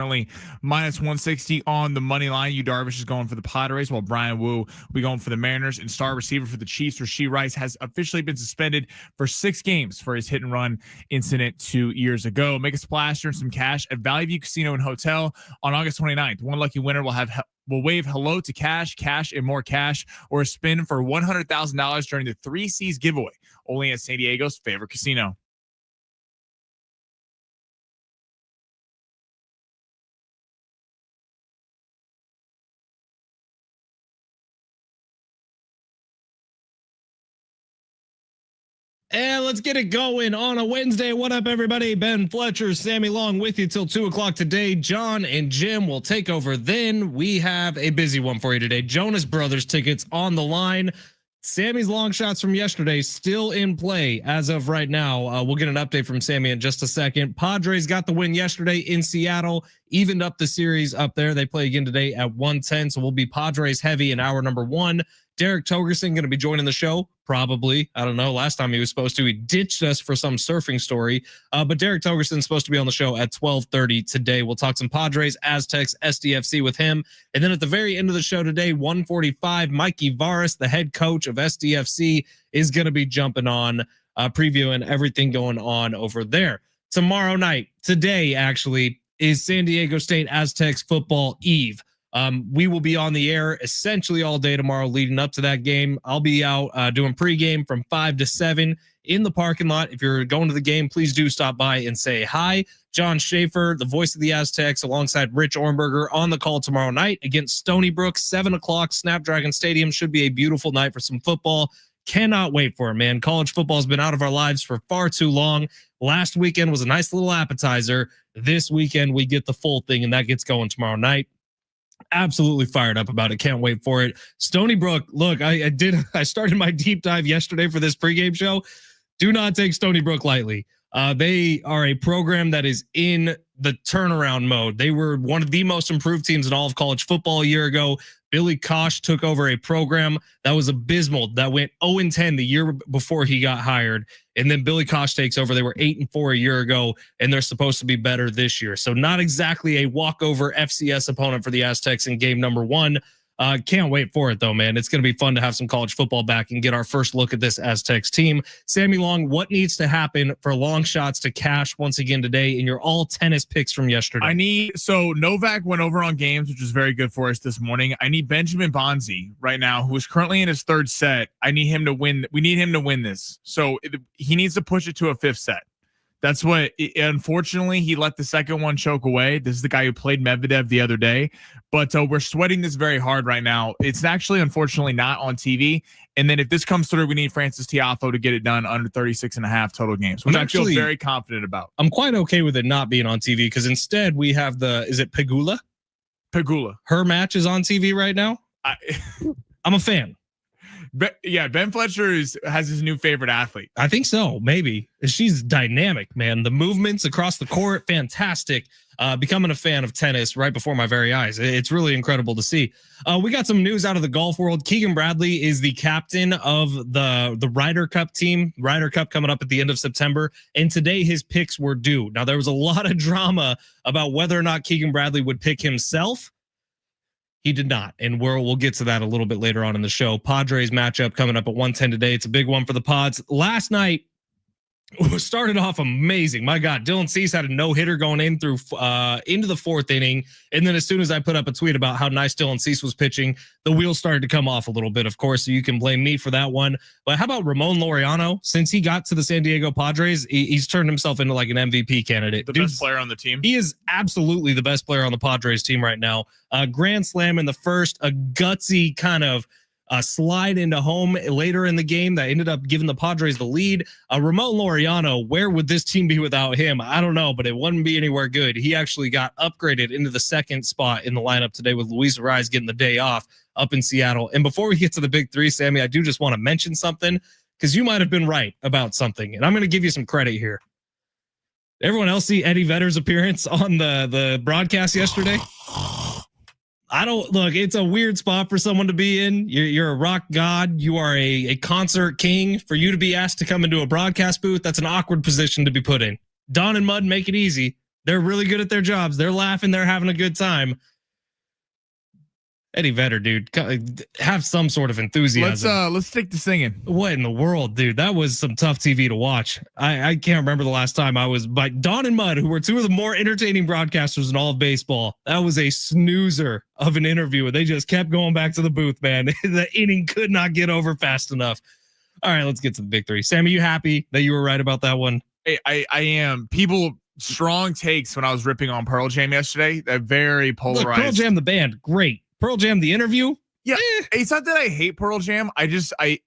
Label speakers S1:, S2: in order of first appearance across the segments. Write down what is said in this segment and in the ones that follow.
S1: currently -160 on the money line. Yu Darvish is going for the Padres, while Brian Wu will be going for the Mariners. And star receiver for the Chiefs, Rashee Rice, has officially been suspended for 6 games for his hit and run incident 2 years ago. Make a splash, earn some cash at Valley View Casino and Hotel on August 29th. One lucky winner will wave hello to cash, and more cash, or a spin for $100,000 during the 3 C's giveaway, only at San Diego's favorite casino.
S2: And let's get it going on a Wednesday. What up, everybody? Ben Fletcher, Sammy Long with you till 2 o'clock today. John and Jim will take over. Then we have a busy one for you today. Jonas Brothers tickets on the line. Sammy's long shots from yesterday still in play as of right now. We'll get an update from Sammy in just a second. Padres got the win yesterday in Seattle, evened up the series up there. They play again today at 1:10, so we'll be Padres heavy in hour number 1. Derek Togerson going to be joining the show, probably. I don't know. Last time he was supposed to, he ditched us for some surfing story. But Derek Togerson is supposed to be on the show at 12:30 today. We'll talk some Padres, Aztecs, SDFC with him. And then at the very end of the show today, 1:45, Mikey Varas, the head coach of SDFC, is going to be jumping on, previewing everything going on over there. Tomorrow night, today actually, is San Diego State Aztecs football eve. We will be on the air essentially all day tomorrow leading up to that game. I'll be out doing pregame from 5 to 7 in the parking lot. If you're going to the game, please do stop by and say hi. John Schaefer, the voice of the Aztecs, alongside Rich Ornberger on the call tomorrow night against Stony Brook, 7 o'clock, Snapdragon Stadium. Should be a beautiful night for some football. Cannot wait for it, man. College football has been out of our lives for far too long. Last weekend was a nice little appetizer. This weekend, we get the full thing, and that gets going tomorrow night. Absolutely fired up about it. Can't wait for it. Stony Brook, look, I started my deep dive yesterday for this pregame show. Do not take Stony Brook lightly. They are a program that is in the turnaround mode. They were one of the most improved teams in all of college football a year ago. Billy Kosh took over a program that was abysmal, that went 0-10 the year before he got hired. And then Billy Kosh takes over. They were 8-4 a year ago, and they're supposed to be better this year. So not exactly a walkover FCS opponent for the Aztecs in game number 1. Can't wait for it, though, man. It's going to be fun to have some college football back and get our first look at this Aztecs team. Sammy Long, what needs to happen for long shots to cash once again today in your all tennis picks from yesterday?
S1: So Novak went over on games, which was very good for us this morning. I need Benjamin Bonzi right now, who is currently in his 3rd set. I need him to win. We need him to win this. So he needs to push it to a 5th set. That's what, unfortunately, he let the second one choke away. This is the guy who played Medvedev the other day, but we're sweating this very hard right now. It's actually, unfortunately, not on TV. And then if this comes through, we need Francis Tiafoe to get it done under 36.5 total games, which I feel very confident about.
S2: I'm quite okay with it not being on TV because instead we have is it Pegula?
S1: Pegula.
S2: Her match is on TV right now. I'm a fan.
S1: Ben Fletcher has his new favorite athlete.
S2: I think so, maybe. She's dynamic, man. The movements across the court, fantastic. Becoming a fan of tennis right before my very eyes. It's really incredible to see. We got some news out of the golf world. Keegan Bradley is the captain of the Ryder Cup team. Ryder Cup coming up at the end of September. And today his picks were due. Now, there was a lot of drama about whether or not Keegan Bradley would pick himself. He did not, and we'll get to that a little bit later on in the show. Padres matchup coming up at 1:10 today. It's a big one for the Pods. Last night started off amazing. My God, Dylan Cease had a no-hitter going in through into the 4th inning, and then as soon as I put up a tweet about how nice Dylan Cease was pitching, the wheels started to come off a little bit, of course, so you can blame me for that one. But how about Ramon Laureano? Since he got to the San Diego Padres, he's turned himself into like an MVP candidate.
S1: The best player on the team.
S2: He is absolutely the best player on the Padres team right now. Grand slam in the first, a gutsy kind of slide into home later in the game that ended up giving the Padres the lead. Ramon Laureano, where would this team be without him? I don't know, but it wouldn't be anywhere good. He actually got upgraded into the 2nd spot in the lineup today with Luis Arraez getting the day off up in Seattle. And before we get to the big 3, Sammy, I do just want to mention something because you might have been right about something, and I'm going to give you some credit here. Everyone else see Eddie Vedder's appearance on the broadcast yesterday? It's a weird spot for someone to be in. You're a rock god. You are a concert king. For you to be asked to come into a broadcast booth, that's an awkward position to be put in. Don and Mud make it easy. They're really good at their jobs. They're laughing. They're having a good time. Eddie Vedder, dude, have some sort of enthusiasm.
S1: Let's stick to singing.
S2: What in the world, dude? That was some tough TV to watch. I can't remember the last time I was by Don and Mud, who were two of the more entertaining broadcasters in all of baseball. That was a snoozer of an interview. They just kept going back to the booth, man. The inning could not get over fast enough. All right, let's get to the big three. Sam, are you happy that you were right about that one?
S1: I am. People, strong takes when I was ripping on Pearl Jam yesterday. They're very polarized.
S2: Look, Pearl Jam, the band, great. Pearl Jam, the interview.
S1: Yeah, it's not that I hate Pearl Jam. I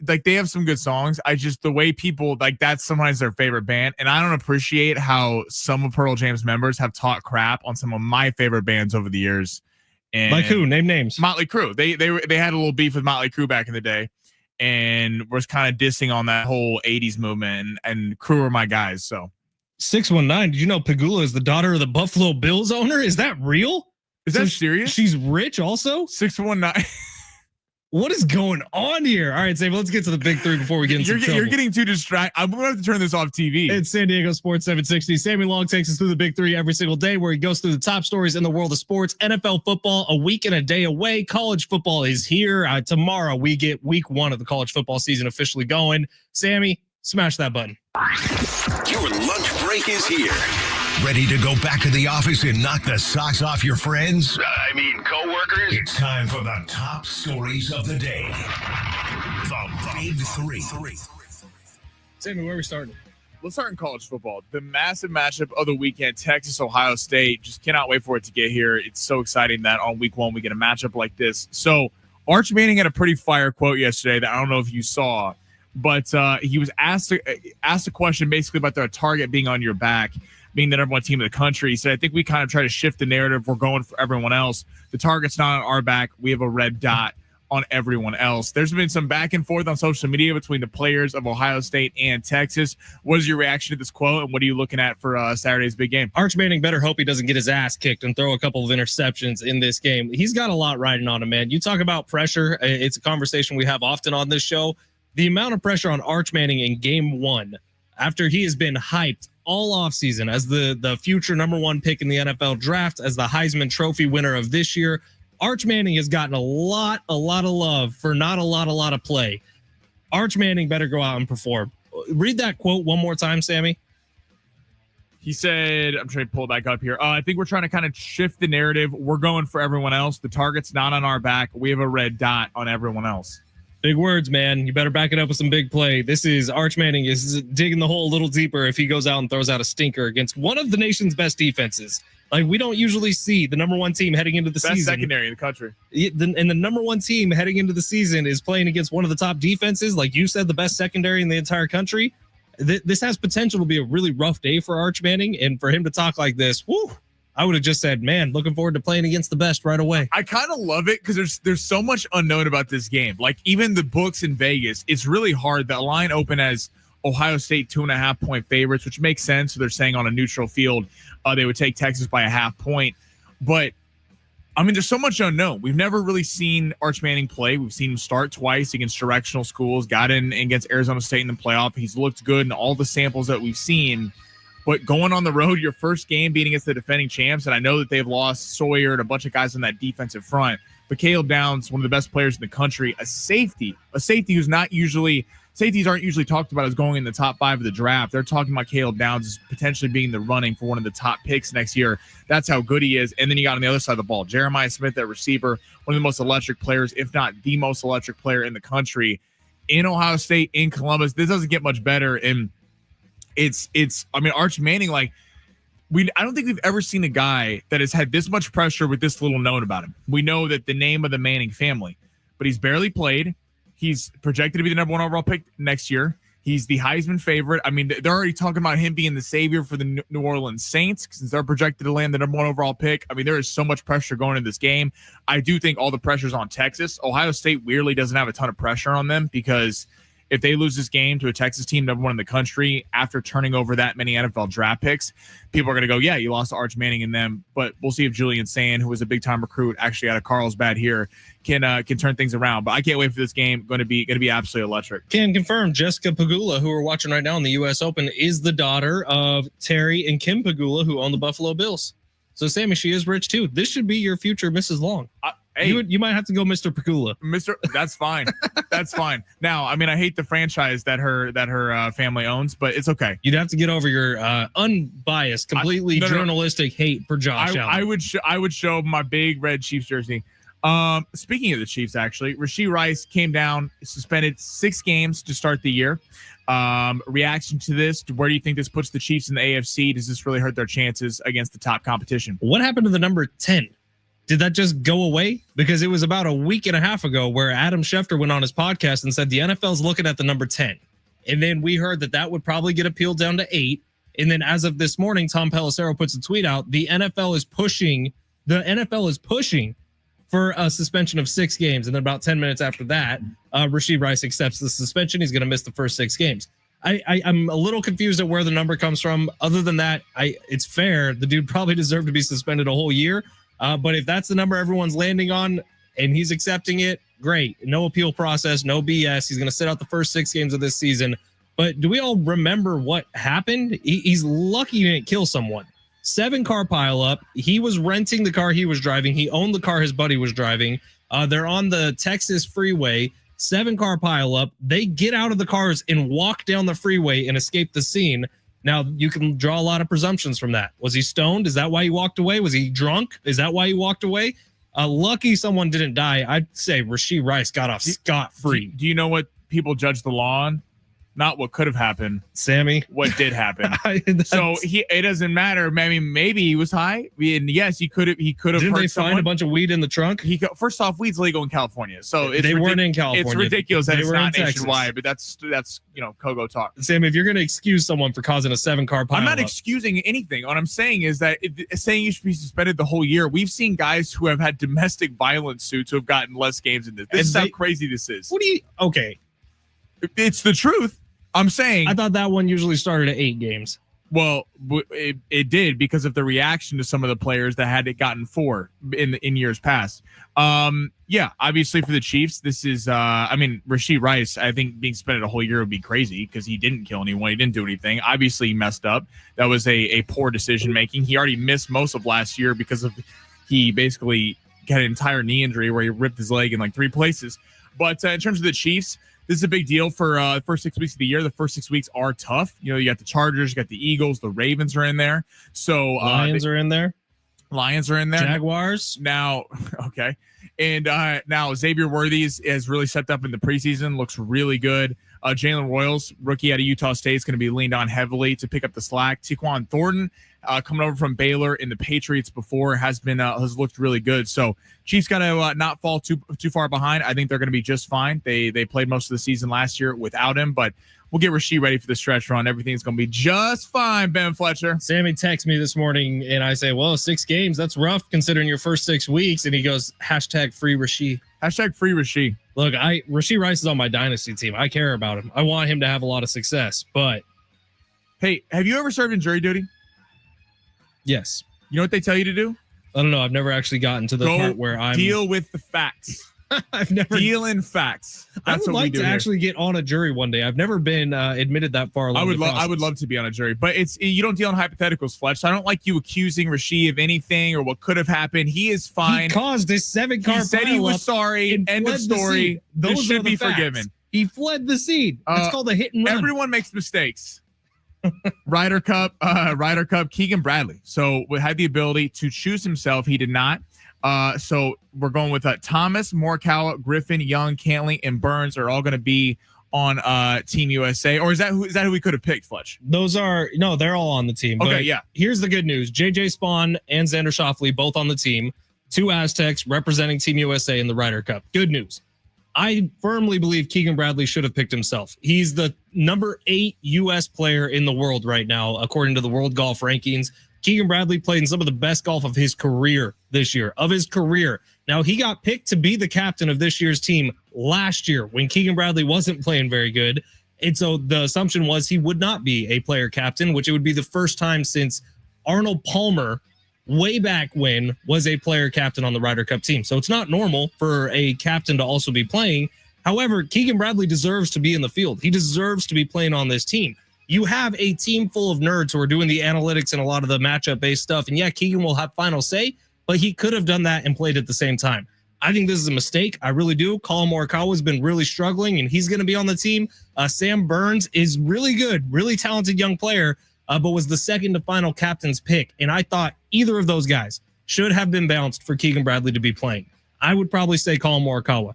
S1: like they have some good songs. The way people like that's sometimes their favorite band, and I don't appreciate how some of Pearl Jam's members have talked crap on some of my favorite bands over the years. And
S2: like who? Name names.
S1: Motley Crue. They had a little beef with Motley Crue back in the day, and was kind of dissing on that whole '80s movement. And Crue are my guys. So
S2: 619. Did you know Pagula is the daughter of the Buffalo Bills owner? Is that real?
S1: Is that serious?
S2: She's rich also?
S1: 619.
S2: What is going on here? All right, Sam, let's get to the big three before we get into trouble.
S1: You're getting too distracted. I'm going to have to turn this off TV.
S2: It's San Diego Sports 760. Sammy Long takes us through the big three every single day where he goes through the top stories in the world of sports. NFL football, a week and a day away. College football is here. Tomorrow, we get week 1 of the college football season officially going. Sammy, smash that button.
S3: Your lunch break is here. Ready to go back to the office and knock the socks off your friends? Coworkers? It's time for the top stories of the day. The Big Three.
S2: Sammy, where are we starting?
S1: Let's start in college football. The massive matchup of the weekend, Texas, Ohio State. Just cannot wait for it to get here. It's so exciting that on week 1 we get a matchup like this. So Arch Manning had a pretty fire quote yesterday that I don't know if you saw, but he was asked a question basically about their target being on your back, being the number 1 team in the country. He said, I think we kind of try to shift the narrative. We're going for everyone else. The target's not on our back. We have a red dot on everyone else. There's been some back and forth on social media between the players of Ohio State and Texas. What is your reaction to this quote, and what are you looking at for Saturday's big game?
S2: Arch Manning better hope he doesn't get his ass kicked and throw a couple of interceptions in this game. He's got a lot riding on him, man. You talk about pressure. It's a conversation we have often on this show. The amount of pressure on Arch Manning in game 1, after he has been hyped all offseason as the future number 1 pick in the NFL draft, as the Heisman Trophy winner of this year, Arch Manning has gotten a lot of love for not a lot of play. Arch Manning better go out and perform. Read that quote one more time, Sammy.
S1: He said, I'm trying to pull it back up here. I think we're trying to kind of shift the narrative. We're going for everyone else. The target's not on our back. We have a red dot on everyone else.
S2: Big words, man. You better back it up with some big play. This is Arch Manning is digging the hole a little deeper if he goes out and throws out a stinker against one of the nation's best defenses. Like, we don't usually see the number 1 team heading into the
S1: best
S2: season.
S1: Secondary in the country.
S2: And the number 1 team heading into the season is playing against one of the top defenses. Like you said, the best secondary in the entire country. This has potential to be a really rough day for Arch Manning. And for him to talk like this, whoo, I would have just said, man, looking forward to playing against the best right away.
S1: I kind of love it because there's so much unknown about this game. Like, even the books in Vegas, it's really hard. The line opened as Ohio State 2.5 point favorites, which makes sense. So they're saying on a neutral field, they would take Texas by a half point. But I mean, there's so much unknown. We've never really seen Arch Manning play. We've seen him start twice against directional schools, got in against Arizona State in the playoff. He's looked good in all the samples that we've seen. But going on the road, your first game being against the defending champs, and I know that they've lost Sawyer and a bunch of guys on that defensive front, but Caleb Downs, one of the best players in the country, a safety who's not usually – safeties aren't usually talked about as going in the top 5 of the draft. They're talking about Caleb Downs as potentially being the running for one of the top picks next year. That's how good he is. And then you got on the other side of the ball, Jeremiah Smith at receiver, one of the most electric players, if not the most electric player in the country. In Ohio State, in Columbus, this doesn't get much better. And I mean, Arch Manning, like, I don't think we've ever seen a guy that has had this much pressure with this little known about him. We know that the name of the Manning family, but he's barely played. He's projected to be the number 1 overall pick next year. He's the Heisman favorite. I mean, they're already talking about him being the savior for the New Orleans Saints since they're projected to land the number 1 overall pick. I mean, there is so much pressure going into this game. I do think all the pressure's on Texas. Ohio State weirdly doesn't have a ton of pressure on them because if they lose this game to a Texas team, number one in the country, after turning over that many NFL draft picks, people are going to go, yeah, you lost to Arch Manning and them. But we'll see if Julian Sand, who was a big-time recruit, actually out of Carlsbad here, can turn things around. But I can't wait for this game. Going to be absolutely electric.
S2: Can confirm Jessica Pagula, who we're watching right now in the U.S. Open, is the daughter of Terry and Kim Pagula, who own the Buffalo Bills. So, Sammy, she is rich, too. This should be your future Mrs. Long.
S1: Hey,
S2: you might have to go Mr. Pagula.
S1: That's fine. That's fine. Now, I mean, I hate the franchise that her family owns, but it's okay.
S2: You'd have to get over your unbiased, completely journalistic hate for Josh Allen.
S1: I would show my big red Chiefs jersey. Speaking of the Chiefs, actually, Rashee Rice came down, suspended 6 games to start the year. Reaction to this? Where do you think this puts the Chiefs in the AFC? Does this really hurt their chances against the top competition?
S2: What happened to the number 10? Did that just go away? Because it was about a week and a half ago where Adam Schefter went on his podcast and said the NFL's looking at the number 10. And then we heard that would probably get appealed down to 8. And then as of this morning, Tom Pelissero puts a tweet out. The NFL is pushing for a suspension of 6 games. And then about 10 minutes after that, Rashee Rice accepts the suspension. He's going to miss the first 6 games. I'm a little confused at where the number comes from. Other than that, it's fair. The dude probably deserved to be suspended a whole year. But if that's the number everyone's landing on and he's accepting it, great. No appeal process, no BS. He's going to sit out the first 6 games of this season. But do we all remember what happened? He's lucky he didn't kill someone. 7-car pileup. He was renting the car he was driving. He owned the car his buddy was driving. They're on the Texas freeway. 7-car pileup. They get out of the cars and walk down the freeway and escape the scene. Now, you can draw a lot of presumptions from that. Was he stoned? Is that why he walked away? Was he drunk? Is that why he walked away? Lucky someone didn't die. I'd say Rashee Rice got off scot-free.
S1: Do you know what people judge the law on? Not what could have happened,
S2: Sammy.
S1: What did happen? So it doesn't matter. I mean, maybe he was high. And yes, he could have.
S2: Didn't they find a bunch of weed in the trunk?
S1: First off, weed's legal in California, so
S2: they weren't in California.
S1: It's ridiculous that it's not nationwide, but that's Kogo talk.
S2: Sammy, if you're going to excuse someone for causing a 7-car pileup,
S1: I'm not excusing anything. What I'm saying is that saying you should be suspended the whole year. We've seen guys who have had domestic violence suits who have gotten less games in this. This is how crazy this is.
S2: Okay,
S1: it's the truth. I'm saying.
S2: I thought that one usually started at 8 games.
S1: Well, it did because of the reaction to some of the players that had it gotten 4 in years past. Yeah, obviously for the Chiefs, this is. Rashee Rice. I think being suspended a whole year would be crazy because he didn't kill anyone. He didn't do anything. Obviously, he messed up. That was a poor decision making. He already missed most of last year because of he basically got an entire knee injury where he ripped his leg in like 3 places. But in terms of the Chiefs. This is a big deal for the first 6 weeks of the year. The first 6 weeks are tough. You got the Chargers, you got the Eagles, the Ravens are in there. So
S2: Lions are in there.
S1: Lions are in there.
S2: Jaguars.
S1: Now, okay. And now Xavier Worthy has really stepped up in the preseason. Looks really good. Jalen Royals, rookie out of Utah State, is going to be leaned on heavily to pick up the slack. Tyquan Thornton, coming over from Baylor in the Patriots before, has looked really good. So Chiefs got to not fall too far behind. I think they're going to be just fine. They played most of the season last year without him, but we'll get Rashee ready for the stretch run. Everything's going to be just fine, Ben Fletcher.
S2: Sammy texts me this morning, and I say, well, 6 games, that's rough considering your first 6 weeks. And he goes, #free Rashee.
S1: #free Rashee.
S2: Look, Rashee Rice is on my dynasty team. I care about him. I want him to have a lot of success, but.
S1: Hey, have you ever served in jury duty?
S2: Yes.
S1: You know what they tell you to do?
S2: I don't know. I've never actually gotten to the part where I'm
S1: deal with the facts.
S2: I've never
S1: deal in facts.
S2: That's I would like to actually get on a jury one day. I've never been admitted that far along.
S1: I would love to be on a jury, but you don't deal in hypotheticals, Fletch. So I don't like you accusing Rashee of anything or what could have happened. He is fine.
S2: He caused this 7-car. He
S1: said he was sorry. End of story. Those should be forgiven.
S2: He fled the scene. It's called a hit and run.
S1: Everyone makes mistakes. Ryder Cup, Keegan Bradley. So we had the ability to choose himself. He did not. So we're going with Thomas, Morikawa, Griffin, Young, Cantley, and Burns are all going to be on Team USA. Or is that who we could have picked, Fletch?
S2: They're all on the team.
S1: Okay,
S2: but
S1: yeah.
S2: Here's the good news. JJ Spawn and Xander Schauffele both on the team. 2 Aztecs representing Team USA in the Ryder Cup. Good news. I firmly believe Keegan Bradley should have picked himself. He's the number 8 U.S. player in the world right now, according to the World Golf Rankings. Keegan Bradley played in some of the best golf of his career this year. Now, he got picked to be the captain of this year's team last year when Keegan Bradley wasn't playing very good. And so the assumption was he would not be a player captain, which it would be the first time since Arnold Palmer way back when was a player captain on the Ryder Cup team. So it's not normal for a captain to also be playing. However, Keegan Bradley deserves to be in the field. He deserves to be playing on this team. You have a team full of nerds who are doing the analytics and a lot of the matchup-based stuff. And yeah, Keegan will have final say, but he could have done that and played at the same time. I think this is a mistake. I really do. Colin Morikawa has been really struggling, and he's going to be on the team. Sam Burns is really good, really talented young player, but was the second to final captain's pick. And I thought either of those guys should have been bounced for Keegan Bradley to be playing. I would probably say Colin Morikawa.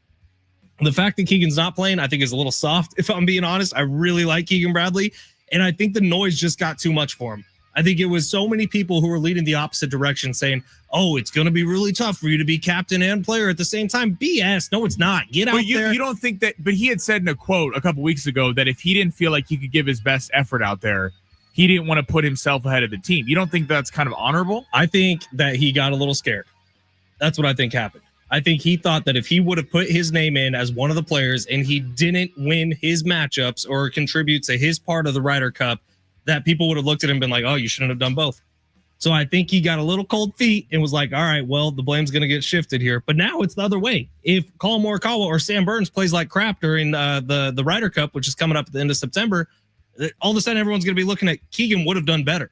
S2: The fact that Keegan's not playing, I think, is a little soft, if I'm being honest. I really like Keegan Bradley, and I think the noise just got too much for him. I think it was so many people who were leading the opposite direction saying, oh, it's going to be really tough for you to be captain and player at the same time. BS. No, it's not. Get out there.
S1: You don't think that, but he had said in a quote a couple weeks ago that if he didn't feel like he could give his best effort out there, he didn't want to put himself ahead of the team. You don't think that's kind of honorable?
S2: I think that he got a little scared. That's what I think happened. I think he thought that if he would have put his name in as one of the players and he didn't win his matchups or contribute to his part of the Ryder Cup, that people would have looked at him and been like, oh, you shouldn't have done both. So I think he got a little cold feet and was like, all right, well, the blame's going to get shifted here. But now it's the other way. If Colin Morikawa or Sam Burns plays like crap during the Ryder Cup, which is coming up at the end of September, all of a sudden everyone's going to be looking at Keegan would have done better.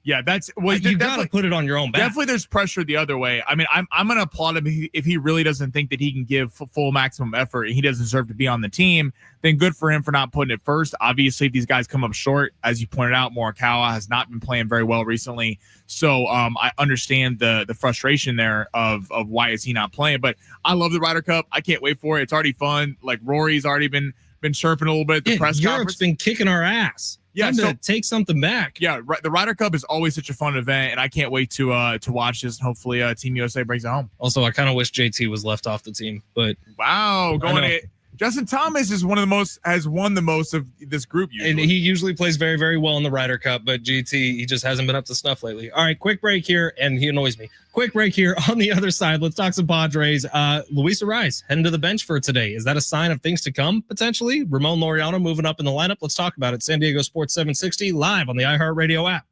S1: Yeah, that's well.
S2: You got to put it on your own back.
S1: Definitely, there's pressure the other way. I mean, I'm going to applaud him if he really doesn't think that he can give full maximum effort and he doesn't deserve to be on the team. Then good for him for not putting it first. Obviously, if these guys come up short, as you pointed out, Morikawa has not been playing very well recently. So I understand the frustration there of why is he not playing. But I love the Ryder Cup. I can't wait for it. It's already fun. Like Rory's already been chirping a little bit at the press
S2: Europe's
S1: conference.
S2: Been kicking our ass.
S1: Yeah,
S2: so take something back.
S1: Yeah, the Ryder Cup is always such a fun event, and I can't wait to watch this. And hopefully, Team USA brings it home.
S2: Also, I kind of wish JT was left off the team, but
S1: wow, Justin Thomas is has won the most of this group usually.
S2: And he usually plays very, very well in the Ryder Cup, but GT, he just hasn't been up to snuff lately. All right, quick break here, and he annoys me. Quick break here on the other side. Let's talk some Padres. Luis Arraez heading to the bench for today. Is that a sign of things to come, potentially? Ramon Laureano moving up in the lineup. Let's talk about it. San Diego Sports 760 live on the iHeartRadio app.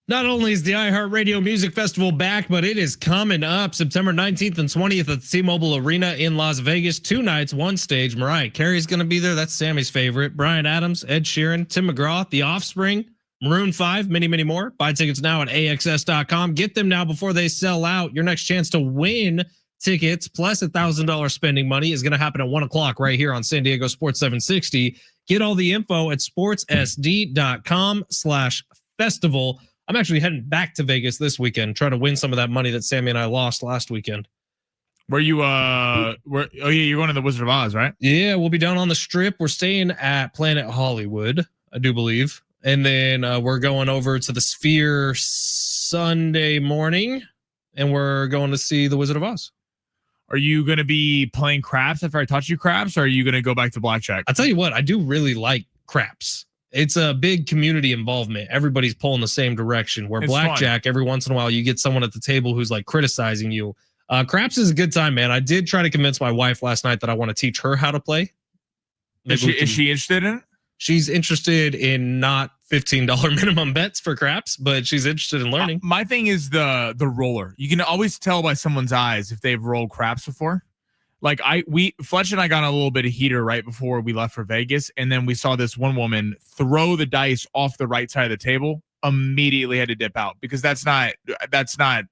S2: Not only is the iHeartRadio Music Festival back, but it is coming up September 19th and 20th at the T-Mobile Arena in Las Vegas. 2 nights, 1 stage. Mariah Carey's going to be there. That's Sammy's favorite. Bryan Adams, Ed Sheeran, Tim McGraw, The Offspring, Maroon 5, many, many more. Buy tickets now at AXS.com. Get them now before they sell out. Your next chance to win tickets plus $1,000 spending money is going to happen at 1 o'clock right here on San Diego Sports 760. Get all the info at sportssd.com/festival. I'm actually heading back to Vegas this weekend, trying to win some of that money that Sammy and I lost last weekend.
S1: Where you oh yeah, you're going to the Wizard of Oz, right?
S2: Yeah, we'll be down on the Strip. We're staying at Planet Hollywood, I do believe. And then we're going over to the Sphere Sunday morning, and we're going to see the Wizard of Oz.
S1: Are you going to be playing craps after I taught you craps, or are you going to go back to blackjack?
S2: I'll tell you what, I do really like craps. It's a big community involvement. Everybody's pulling the same direction. Where it's blackjack, fun. Every once in a while, you get someone at the table who's like criticizing you. Craps is a good time, man. I did try to convince my wife last night that I want to teach her how to play.
S1: Is she interested in it?
S2: She's interested in not $15 minimum bets for craps, but she's interested in learning.
S1: My thing is the roller. You can always tell by someone's eyes if they've rolled craps before. Like Fletch and I got a little bit of heater right before we left for Vegas. And then we saw this one woman throw the dice off the right side of the table, immediately had to dip out because that's not. That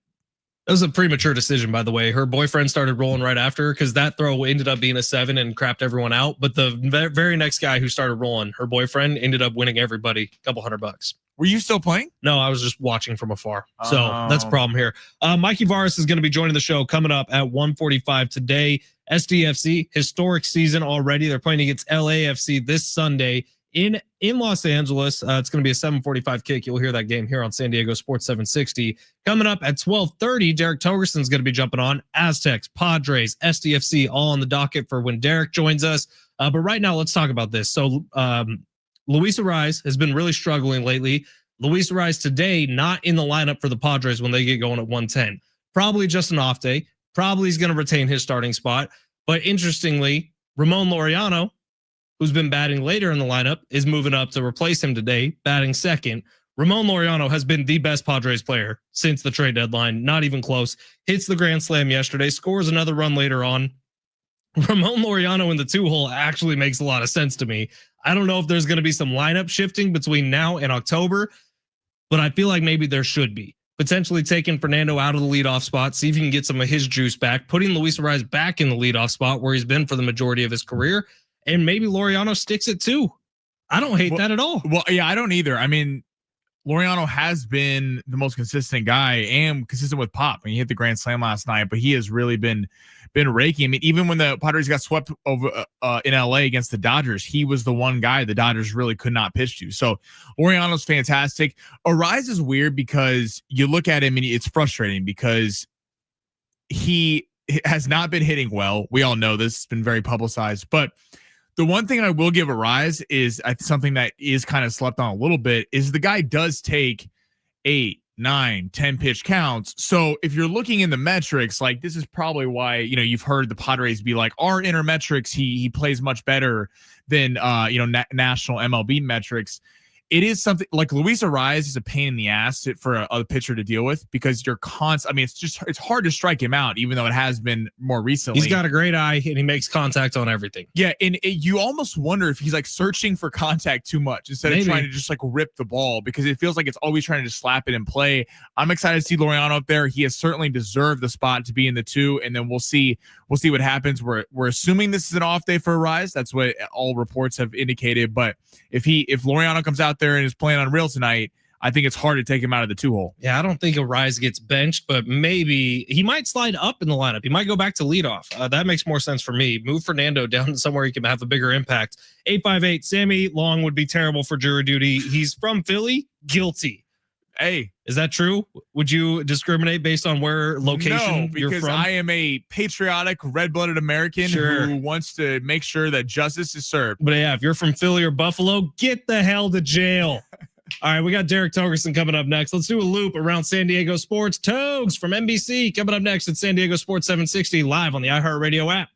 S2: was a premature decision, by the way. Her boyfriend started rolling right after her because that throw ended up being a 7 and crapped everyone out. But the very next guy who started rolling, her boyfriend, ended up winning everybody a couple $100.
S1: Were you still playing?
S2: No, I was just watching from afar. So that's a problem here. Mikey Varas is going to be joining the show coming up at 1:45 today. SDFC, historic season already. They're playing against LAFC this Sunday in Los Angeles. It's going to be a 7:45 kick. You'll hear that game here on San Diego Sports 760. Coming up at 12:30, Derek Togerson is going to be jumping on. Aztecs, Padres, SDFC, all on the docket for when Derek joins us. But right now, let's talk about this. So Luis Ariz has been really struggling lately. Luis Ariz today not in the lineup for the Padres when they get going at 1:10. Probably just an off day. Probably he's going to retain his starting spot. But interestingly, Ramon Laureano, who's been batting later in the lineup, is moving up to replace him today, batting second. Ramon Laureano has been the best Padres player since the trade deadline, not even close. Hits the grand slam yesterday, scores another run later on. Ramon Laureano in the 2-hole actually makes a lot of sense to me. I don't know if there's going to be some lineup shifting between now and October, but I feel like maybe there should be. Potentially taking Fernando out of the leadoff spot, see if you can get some of his juice back, putting Luis Ariz back in the leadoff spot where he's been for the majority of his career, and maybe Laureano sticks it too. I don't hate that at all.
S1: Well, yeah, I don't either. I mean, Laureano has been the most consistent guy and consistent with Pop. I mean, he hit the grand slam last night, but he has really been raking. I mean, even when the Padres got swept over in LA against the Dodgers, he was the one guy the Dodgers really could not pitch to. So Laureano's fantastic. Ariz is weird because you look at him and it's frustrating because he has not been hitting well. We all know this. It's been very publicized, but the one thing I will give Ariz is something that is kind of slept on a little bit is the guy does take 8, 9, 10 pitch counts. So if you're looking in the metrics, like this is probably why, you've heard the Padres be like, our inner metrics, he plays much better than, national MLB metrics. It is something like Luis Ariz is a pain in the ass for a pitcher to deal with because you're constant. I mean, it's hard to strike him out, even though it has been more recently.
S2: He's got a great eye and he makes contact on everything.
S1: Yeah. And you almost wonder if he's like searching for contact too much instead of trying to just like rip the ball because it feels like it's always trying to just slap it and play. I'm excited to see Laureano up there. He has certainly deserved the spot to be in the 2, and then we'll see what happens. We're assuming this is an off day for Ariz. That's what all reports have indicated. But if Laureano comes out there and is playing unreal tonight, I think it's hard to take him out of the 2-hole.
S2: Yeah, I don't think Ariz gets benched, but maybe he might slide up in the lineup. He might go back to leadoff. That makes more sense for me. Move Fernando down somewhere he can have a bigger impact. 858 Sammy Long would be terrible for jury duty. He's from Philly. Guilty.
S1: Hey,
S2: is that true? Would you discriminate based on where location you're from?
S1: Because I am a patriotic, red-blooded American who wants to make sure that justice is served.
S2: But yeah, if you're from Philly or Buffalo, get the hell to jail. All right, we got Derek Togerson coming up next. Let's do a loop around San Diego sports. Togs from NBC coming up next at San Diego Sports 760 live on the iHeartRadio app.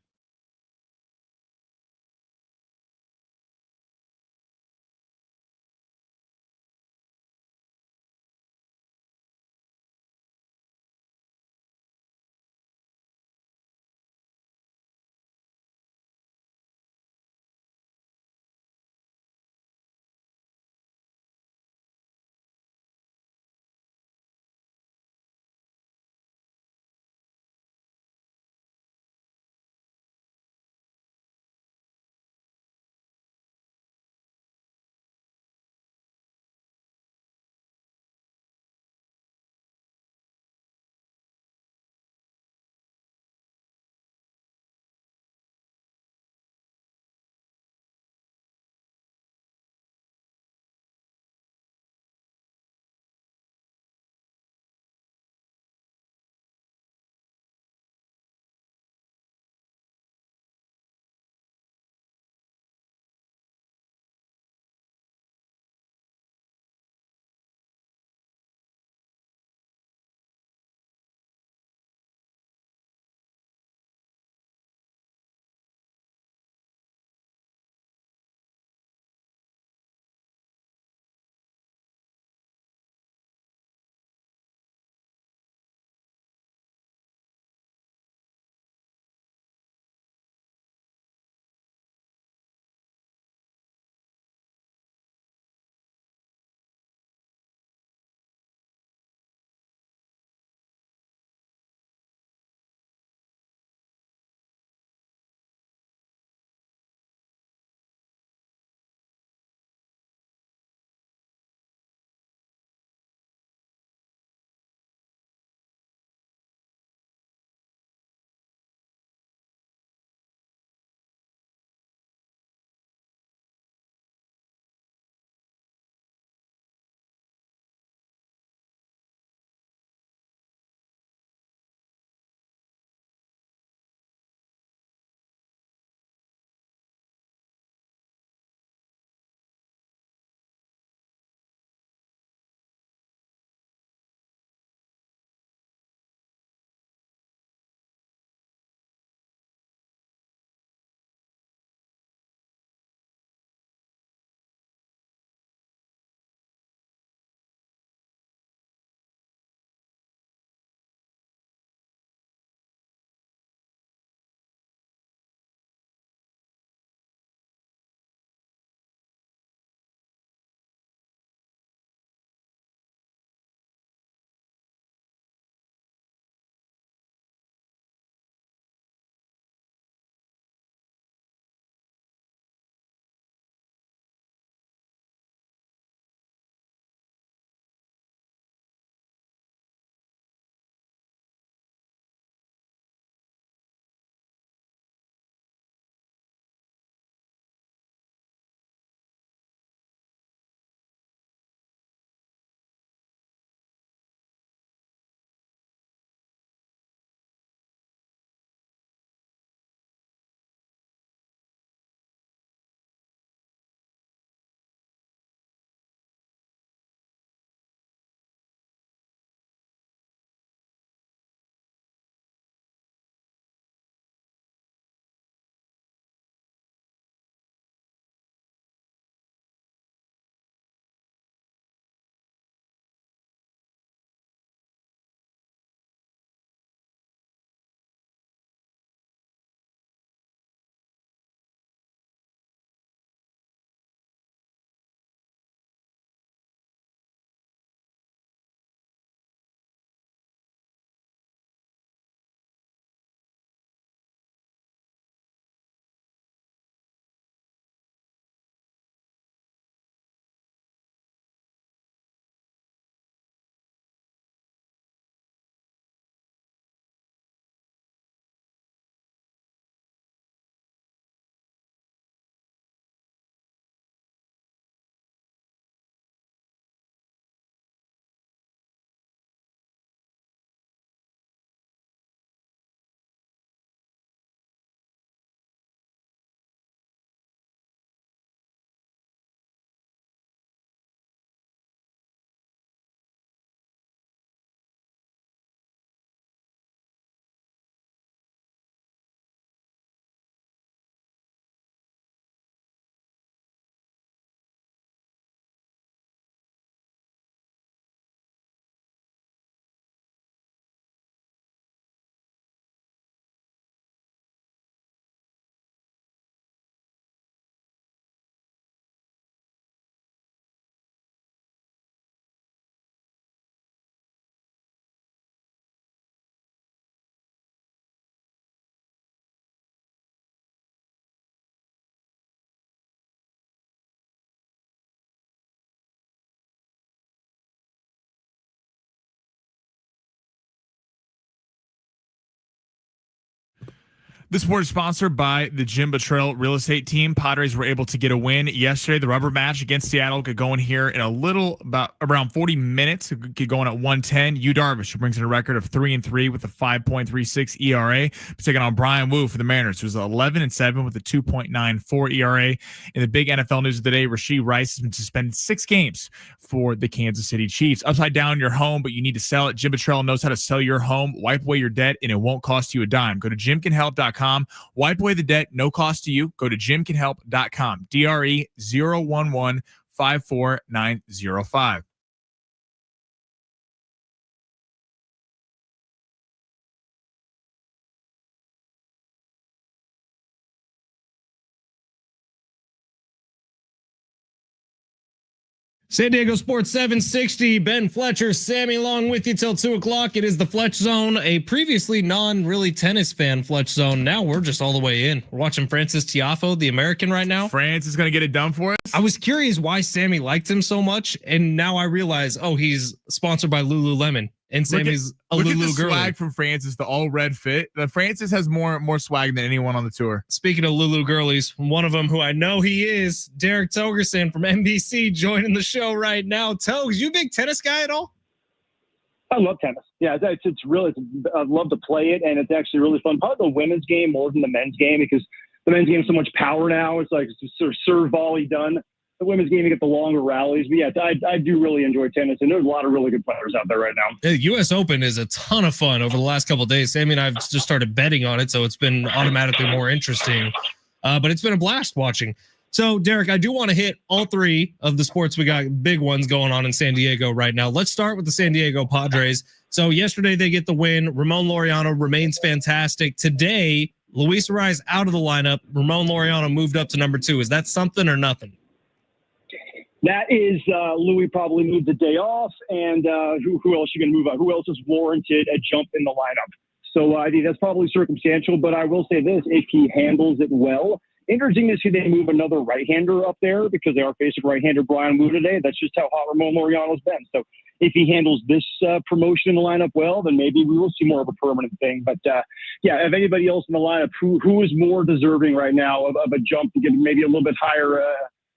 S1: This sport is sponsored by the Jim Buttrell real estate team. Padres were able to get a win yesterday. The rubber match against Seattle get going here in around 40 minutes. Get going at 110. Yu Darvish, who brings in a record of 3-3 with a 5.36 ERA, taking on Brian Wu for the Mariners, who's 11-7 with a 2.94 ERA. In the big NFL news of the day, Rashee Rice has been suspended 6 games for the Kansas City Chiefs. Upside down your home, but you need to sell it. Jim Buttrell knows how to sell your home, wipe away your debt, and it won't cost you a dime. Go to jimcanhelp.com. Wipe away the debt, no cost to you. Go to jimcanhelp.com. DRE 011-54905.
S2: San Diego Sports 760, Ben Fletcher, Sammy Long with you till 2 o'clock. It is the Fletch Zone, a previously non-really tennis fan Fletch Zone. Now we're just all the way in. We're watching Francis Tiafoe, the American, right now.
S1: France is going to get it done for us.
S2: I was curious why Sammy liked him so much, and now I realize, he's sponsored by Lululemon. And Sammy's a Lulu girl.
S1: Swag from Francis, the all red fit. The Francis has more swag than anyone on the tour.
S2: Speaking of Lulu girlies, one of them who I know he is, Derek Togerson from NBC, joining the show right now. Togs, you a big tennis guy at all?
S4: I love tennis. Yeah, it's really, I love to play it, and it's actually really fun. Probably the women's game more than the men's game, because the men's game has so much power now. It's like it's sort of serve volley done. The women's game, you get the longer rallies. But yeah, I do really enjoy tennis, and there's a lot of really good players out there right now.
S2: The U.S. Open is a ton of fun over the last couple of days. Sammy and I have just started betting on it, so it's been automatically more interesting. But it's been a blast watching. So, Derek, I do want to hit all three of the sports. We got big ones going on in San Diego right now. Let's start with the San Diego Padres. So yesterday they get the win. Ramon Laureano remains fantastic. Today, Luis Arraez out of the lineup. Ramon Laureano moved up to number 2. Is that something or nothing?
S4: That is, Louis probably moved the day off, and who else you going to move on? Who else has warranted a jump in the lineup? So I think that's probably circumstantial, but I will say this, if he handles it well, interesting to see they move another right-hander up there because they are facing right-hander Brian Wu today. That's just how hot Ramon Laureano's been. So if he handles this promotion in the lineup well, then maybe we will see more of a permanent thing. But yeah, if anybody else in the lineup, who is more deserving right now of a jump to get maybe a little bit higher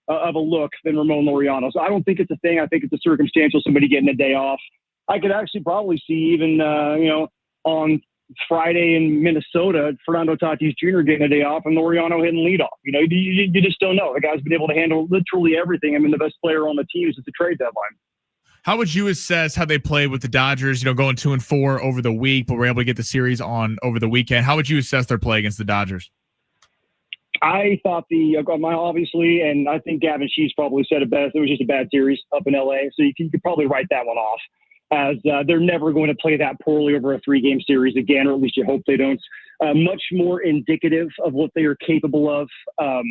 S4: of a look than Ramon Laureano. So I don't think it's a thing. I think it's a circumstantial, somebody getting a day off. I could actually probably see even, on Friday in Minnesota, Fernando Tatis Jr. getting a day off and Laureano hitting leadoff. You just don't know. The guy's been able to handle literally everything. I mean, the best player on the team is at the trade deadline.
S1: How would you assess how they played with the Dodgers, going 2-4 over the week, but we're able to get the series on over the weekend? How would you assess their play against the Dodgers?
S4: I thought obviously, and I think Gavin Sheets probably said it best, it was just a bad series up in LA. So you could probably write that one off as they're never going to play that poorly over a 3-game series again, or at least you hope they don't. Much more indicative of what they are capable of at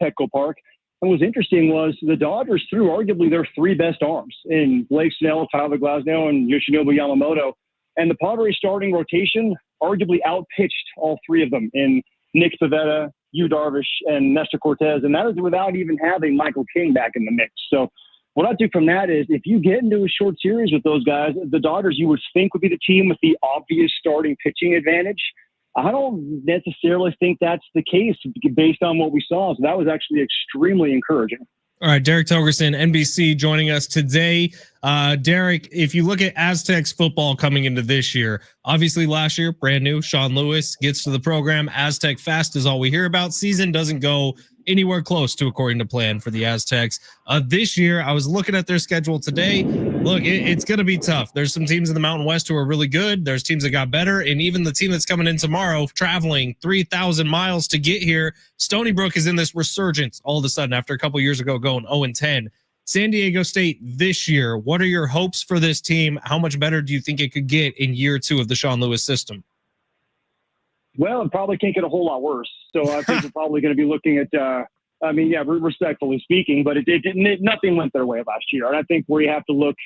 S4: Petco Park. And what's interesting was the Dodgers threw arguably their 3 best arms in Blake Snell, Tyler Glasnow, and Yoshinobu Yamamoto. And the Padres starting rotation arguably outpitched all 3 of them in Nick Pivetta, Yu Darvish, and Nestor Cortez. And that is without even having Michael King back in the mix. So what I do from that is if you get into a short series with those guys, the Dodgers you would think would be the team with the obvious starting pitching advantage. I don't necessarily think that's the case based on what we saw. So that was actually extremely encouraging.
S2: All right, Derek Togerson, NBC, joining us today. Derek, if you look at Aztecs football coming into this year, obviously last year, brand new, Sean Lewis gets to the program. Aztec Fest is all we hear about. Season doesn't go anywhere close to according to plan for the Aztecs. This year, I was looking at their schedule today. Look, it's going to be tough. There's some teams in the Mountain West who are really good. There's teams that got better. And even the team that's coming in tomorrow, traveling 3,000 miles to get here, Stony Brook is in this resurgence all of a sudden after a couple years ago going 0-10. San Diego State this year, what are your hopes for this team? How much better do you think it could get in year 2 of the Sean Lewis system?
S4: Well, it probably can't get a whole lot worse. So I think we're probably going to be looking at, respectfully speaking, but nothing went their way last year. And I think where you have to look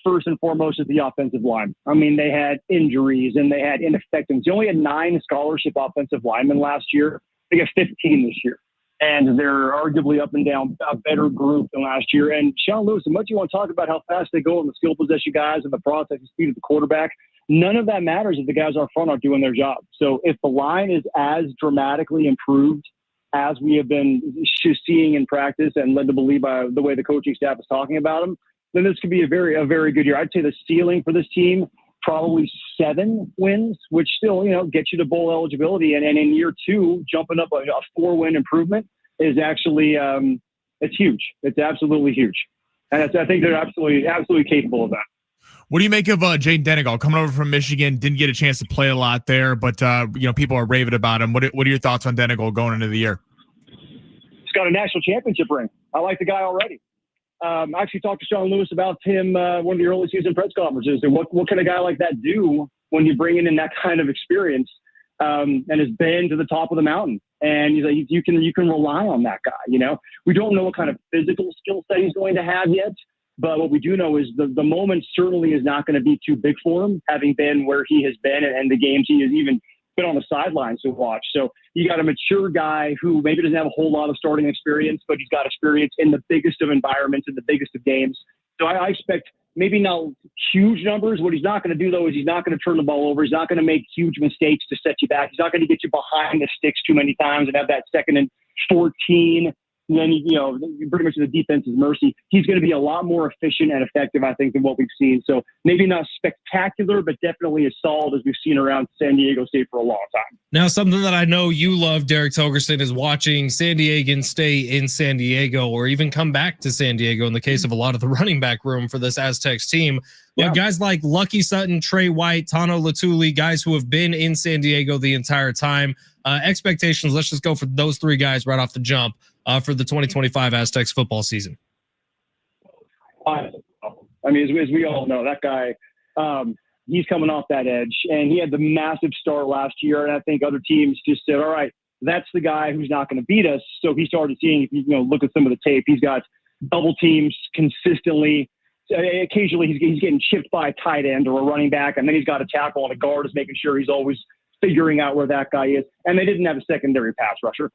S4: first and foremost is the offensive line. I mean, they had injuries and they had ineffectiveness. They only had 9 scholarship offensive linemen last year. They got 15 this year. And they're arguably up and down a better group than last year. And Sean Lewis, as much as you want to talk about how fast they go on the skill possession guys and the process and speed of the quarterback, none of that matters if the guys up front aren't doing their job. So if the line is as dramatically improved as we have been seeing in practice and led to believe by the way the coaching staff is talking about them, then this could be a very good year. I'd say the ceiling for this team, probably 7 wins, which still, gets you to bowl eligibility. And in year 2, jumping up a 4-win improvement is actually, it's huge. It's absolutely huge. And I think they're absolutely capable of that.
S1: What do you make of Jaden Denegal coming over from Michigan? Didn't get a chance to play a lot there, but people are raving about him. What are your thoughts on Denegal going into the year?
S4: He's got a national championship ring. I like the guy already. I actually talked to Sean Lewis about him one of the early season press conferences. And what can a guy like that do when you bring in that kind of experience and has been to the top of the mountain? And he's like, you can rely on that guy. We don't know what kind of physical skill set he's going to have yet. But what we do know is the moment certainly is not going to be too big for him, having been where he has been and the games he has even been on the sidelines to watch. So you got a mature guy who maybe doesn't have a whole lot of starting experience, but he's got experience in the biggest of environments, in the biggest of games. So I expect maybe not huge numbers. What he's not going to do, though, is he's not going to turn the ball over. He's not going to make huge mistakes to set you back. He's not going to get you behind the sticks too many times and have that 2nd and 14. And then, pretty much at the defense's mercy. He's going to be a lot more efficient and effective, I think, than what we've seen. So maybe not spectacular, but definitely as solid as we've seen around San Diego State for a long time.
S2: Now, something that I know you love, Derek Togerson, is watching San Diegans stay in San Diego or even come back to San Diego in the case of a lot of the running back room for this Aztecs team. But guys like Lucky Sutton, Trey White, Tano Latuli, guys who have been in San Diego the entire time. Expectations, let's just go for those 3 guys right off the jump. For the 2025 Aztecs football season?
S4: I mean, as we all know, that guy, he's coming off that edge, and he had the massive start last year, and I think other teams just said, all right, that's the guy who's not going to beat us. So he started seeing, look at some of the tape. He's got double teams consistently. Occasionally he's getting chipped by a tight end or a running back, and then he's got a tackle and a guard is making sure he's always figuring out where that guy is. And they didn't have a secondary pass rusher.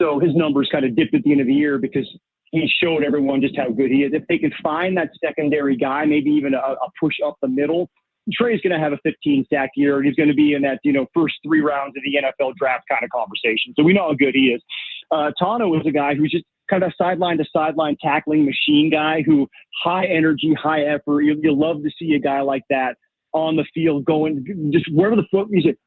S4: So his numbers kind of dipped at the end of the year because he showed everyone just how good he is. If they can find that secondary guy, maybe even a push up the middle, Trey's going to have a 15-sack year, and he's going to be in that, first 3 rounds of the NFL draft kind of conversation. So we know how good he is. Tano is a guy who's just kind of a sideline-to-sideline tackling machine guy who high energy, high effort. You love to see a guy like that on the field going just wherever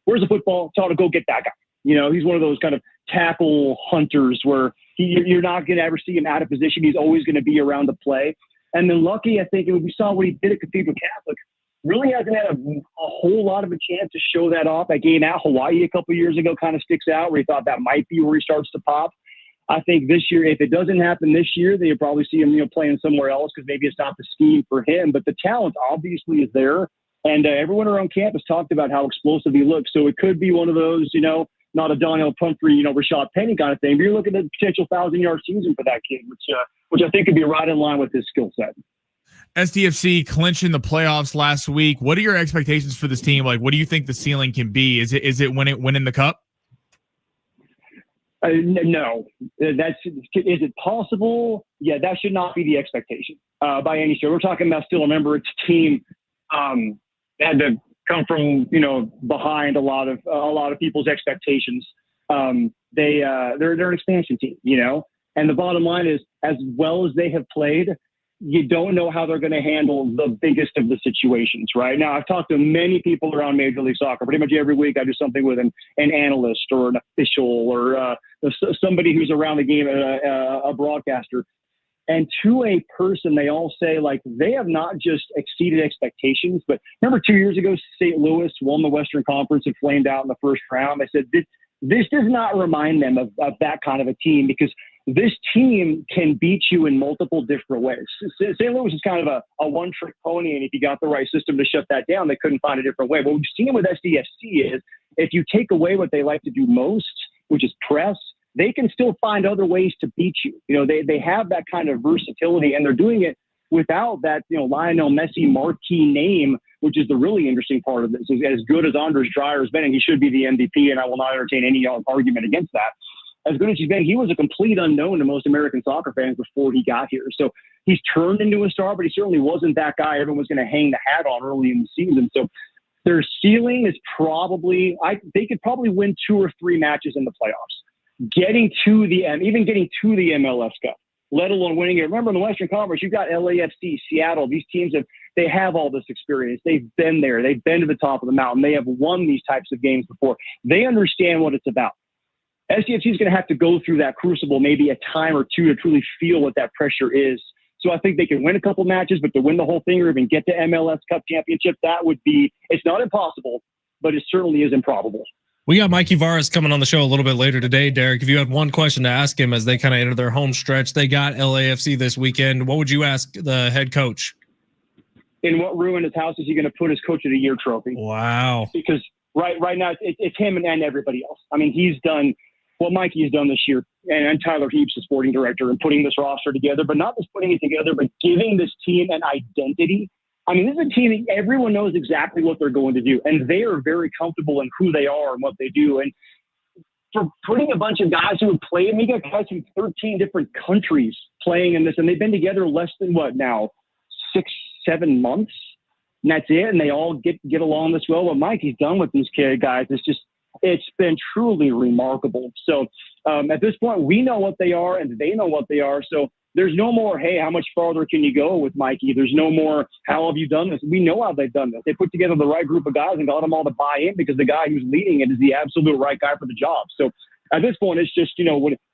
S4: where's the football? Tano, go get that guy. He's one of those kind of tackle hunters where you're not going to ever see him out of position. He's always going to be around the play. And then Lucky, I think we saw what he did at Cathedral Catholic, really hasn't had a whole lot of a chance to show that off. That game at Hawaii a couple of years ago kind of sticks out where he thought that might be where he starts to pop. I think this year, if it doesn't happen this year, then you'll probably see him, playing somewhere else because maybe it's not the scheme for him. But the talent obviously is there. And everyone around campus talked about how explosive he looks. So it could be one of those, not a Donnell Pumphrey, Rashad Penny kind of thing. But you're looking at a potential 1,000-yard season for that kid, which I think could be right in line with his skill set.
S1: SDFC clinching the playoffs last week. What are your expectations for this team? Like, what do you think the ceiling can be? Is it winning the cup?
S4: No. Is it possible? Yeah, that should not be the expectation by any stretch. We're talking about still, remember, it's a team had to come from behind a lot of people's expectations. They're an expansion team, and the bottom line is, as well as they have played, you don't know how they're going to handle the biggest of the situations. Right now, I've talked to many people around Major League Soccer. Pretty much every week, I do something with an analyst or an official or somebody who's around the game, a broadcaster. And to a person, they all say, like, they have not just exceeded expectations, but remember 2 years ago, St. Louis won the Western Conference and flamed out in the first round. They said, this does not remind them of that kind of a team because this team can beat you in multiple different ways. St. Louis is kind of a one-trick pony, and if you got the right system to shut that down, they couldn't find a different way. What we've seen with SDFC is if you take away what they like to do most, which is press, they can still find other ways to beat you. They have that kind of versatility, and they're doing it without that, Lionel Messi marquee name, which is the really interesting part of this. As good as Andres Dreyer has been, and he should be the MVP, and I will not entertain any argument against that. As good as he's been, he was a complete unknown to most American soccer fans before he got here. So he's turned into a star, but he certainly wasn't that guy everyone was going to hang the hat on early in the season. So Their ceiling is probably, they could probably win 2 or 3 matches in the playoffs. Even getting to the MLS Cup, let alone winning it. Remember, in the Western Conference, you've got LAFC, Seattle. These teams they have all this experience. They've been there. They've been to the top of the mountain. They have won these types of games before. They understand what it's about. SCFC is going to have to go through that crucible maybe a time or two to truly feel what that pressure is. So I think they can win a couple matches, but to win the whole thing or even get to MLS Cup championship, it's not impossible, but it certainly is improbable.
S2: We got Mikey Varas coming on the show a little bit later today, Derek. If you had one question to ask him as they kind of enter their home stretch, they got LAFC this weekend. What would you ask the head coach?
S4: In what room in his house is he going to put his Coach of the Year trophy?
S2: Wow.
S4: Because right now it's him and everybody else. I mean, he's done what Mikey has done this year, and Tyler Heaps, the sporting director, and putting this roster together, but not just putting it together, but giving this team an identity. I mean, this is a team that everyone knows exactly what they're going to do, and they are very comfortable in who they are and what they do. And for putting a bunch of guys who have played, we got guys from 13 different countries playing in this, and they've been together less than 6-7 months, and that's it. And they all get along this well. What Mikey's done with these guys is it's been truly remarkable. So at this point, we know what they are, and they know what they are. So there's no more, hey, how much farther can you go with Mikey? There's no more, how have you done this? We know how they've done this. They put together the right group of guys and got them all to buy in because the guy who's leading it is the absolute right guy for the job. So at this point, it's just,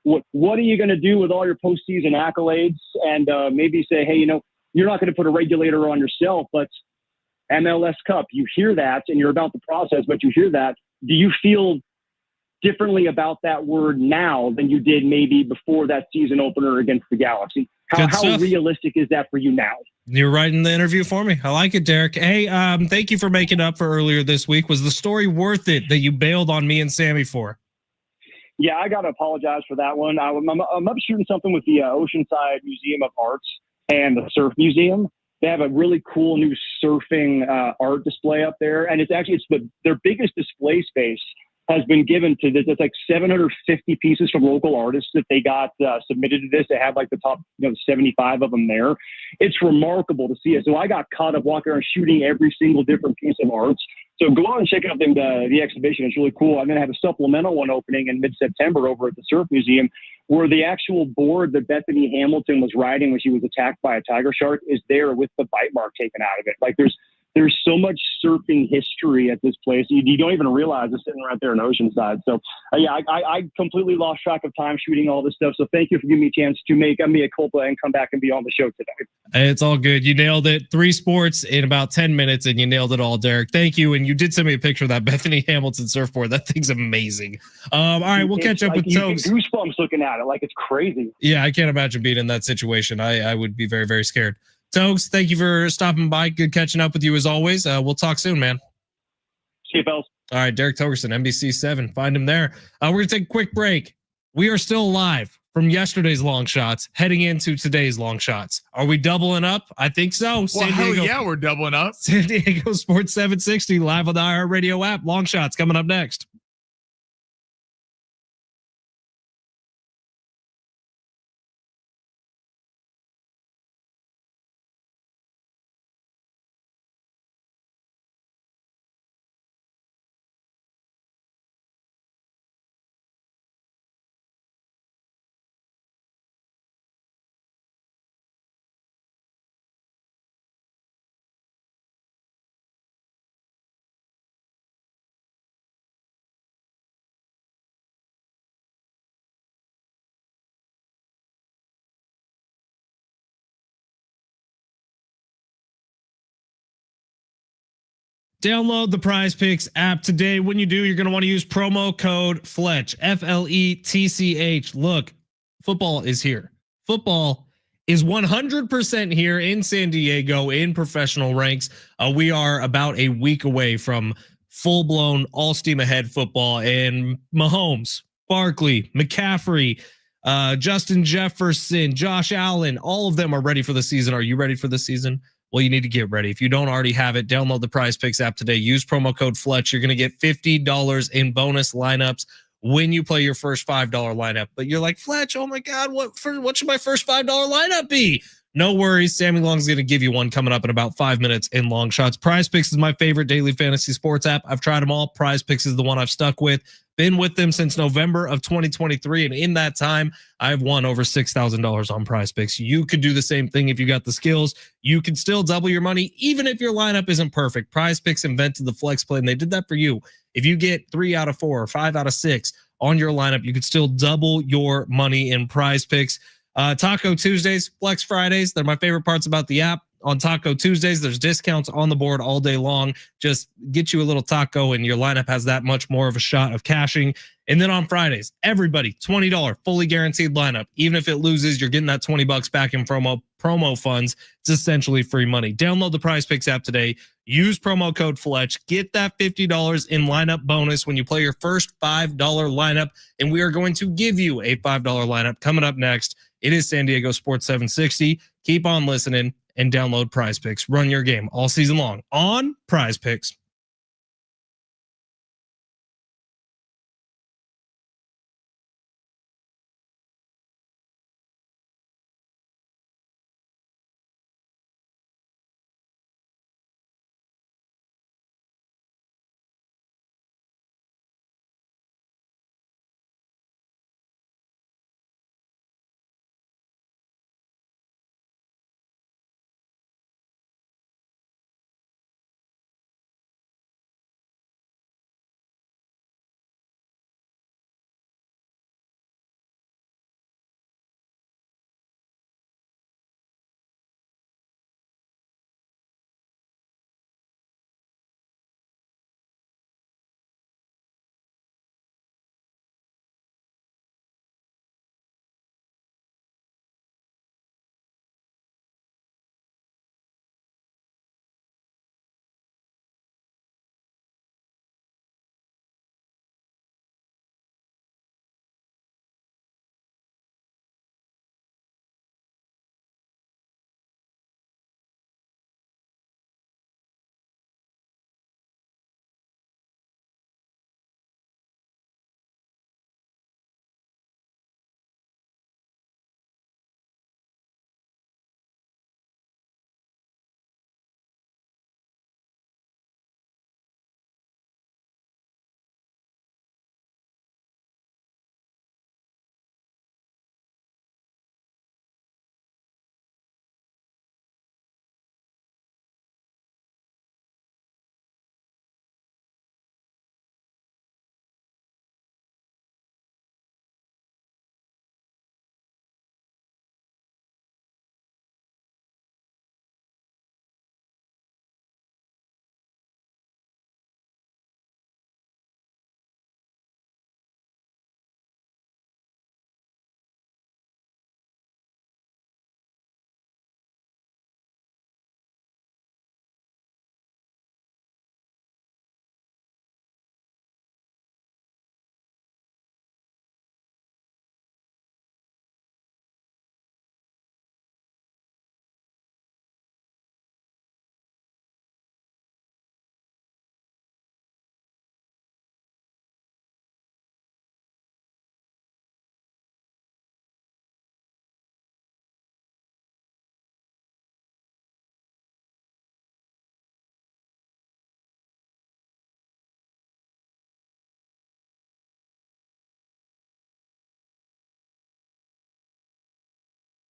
S4: what are you going to do with all your postseason accolades? And maybe say, hey, you're not going to put a regulator on yourself, but MLS Cup, you hear that and you're about the process, but you hear that. Do you feel differently about that word now than you did maybe before that season opener against the Galaxy? How realistic is that for you now?
S2: You're writing the interview for me. I like it, Derek. Hey, thank you for making up for earlier this week. Was the story worth it that you bailed on me and Sammy for?
S4: Yeah, I got to apologize for that one. I'm up shooting something with the Oceanside Museum of Arts and the Surf Museum. They have a really cool new surfing art display up there, and it's their biggest display space has been given to this. It's like 750 pieces from local artists that they got submitted to this. They have like the top 75 of them there. It's remarkable to see it. So I got caught up walking around shooting every single different piece of art. So go on and check out the exhibition. It's really cool. I'm going to have a supplemental one opening in mid-September over at the Surf Museum, where the actual board that Bethany Hamilton was riding when she was attacked by a tiger shark is there with the bite mark taken out of it. Like there's so much surfing history at this place. You don't even realize it's sitting right there in Oceanside. So I completely lost track of time shooting all this stuff. So thank you for giving me a chance to make a mea culpa and come back and be on the show today.
S2: It's all good. You nailed it. 3 sports in about 10 minutes and you nailed it all, Derek. Thank you. And you did send me a picture of that Bethany Hamilton surfboard. That thing's amazing. All right, we'll catch up with Togs.
S4: Goosebumps looking at it. Like it's crazy.
S2: Yeah, I can't imagine being in that situation. I would be very, very scared. Togs, thank you for stopping by. Good catching up with you as always. We'll talk soon, man.
S4: See you, fellas.
S2: All right, Derek Togerson, NBC7. Find him there. We're going to take a quick break. We are still live from yesterday's long shots, heading into today's long shots. Are we doubling up? I think so.
S1: Well, hell yeah, we're doubling up.
S2: San Diego Sports 760 live on the iHeartRadio app. Long shots coming up next. Download the Prize Picks app today. When you do, you're going to want to use promo code Fletch, FLETCH. Look, football is here. Football is 100% here in San Diego in professional ranks. We are about a week away from full-blown all steam ahead football, and Mahomes, Barkley, McCaffrey, Justin Jefferson, Josh Allen, all of them are ready for the season. Are you ready for the season? Well, you need to get ready. If you don't already have it, download the Prize Picks app today. Use promo code Fletch. You're going to get $50 in bonus lineups when you play your first $5 lineup. But you're like, Fletch, oh my God, what should my first $5 lineup be? No worries. Sammy Long's going to give you one coming up in about 5 minutes in Long Shots. Prize Picks is my favorite daily fantasy sports app. I've tried them all. Prize Picks is the one I've stuck with. Been with them since November of 2023. And in that time, I've won over $6,000 on Prize Picks. You could do the same thing if you got the skills. You can still double your money, even if your lineup isn't perfect. Prize Picks invented the flex play, and they did that for you. If you get 3 out of 4 or 5 out of 6 on your lineup, you could still double your money in Prize Picks. Taco Tuesdays, Flex Fridays, they're my favorite parts about the app. On Taco Tuesdays, there's discounts on the board all day long. Just get you a little taco and your lineup has that much more of a shot of cashing. And then on Fridays, everybody, $20 fully guaranteed lineup. Even if it loses, you're getting that $20 back in promo funds. It's essentially free money. Download the Prize Picks app today. Use promo code Fletch. Get that $50 in lineup bonus when you play your first $5 lineup. And we are going to give you a $5 lineup coming up next. It is San Diego Sports 760. Keep on listening and download Prize Picks. Run your game all season long on Prize Picks.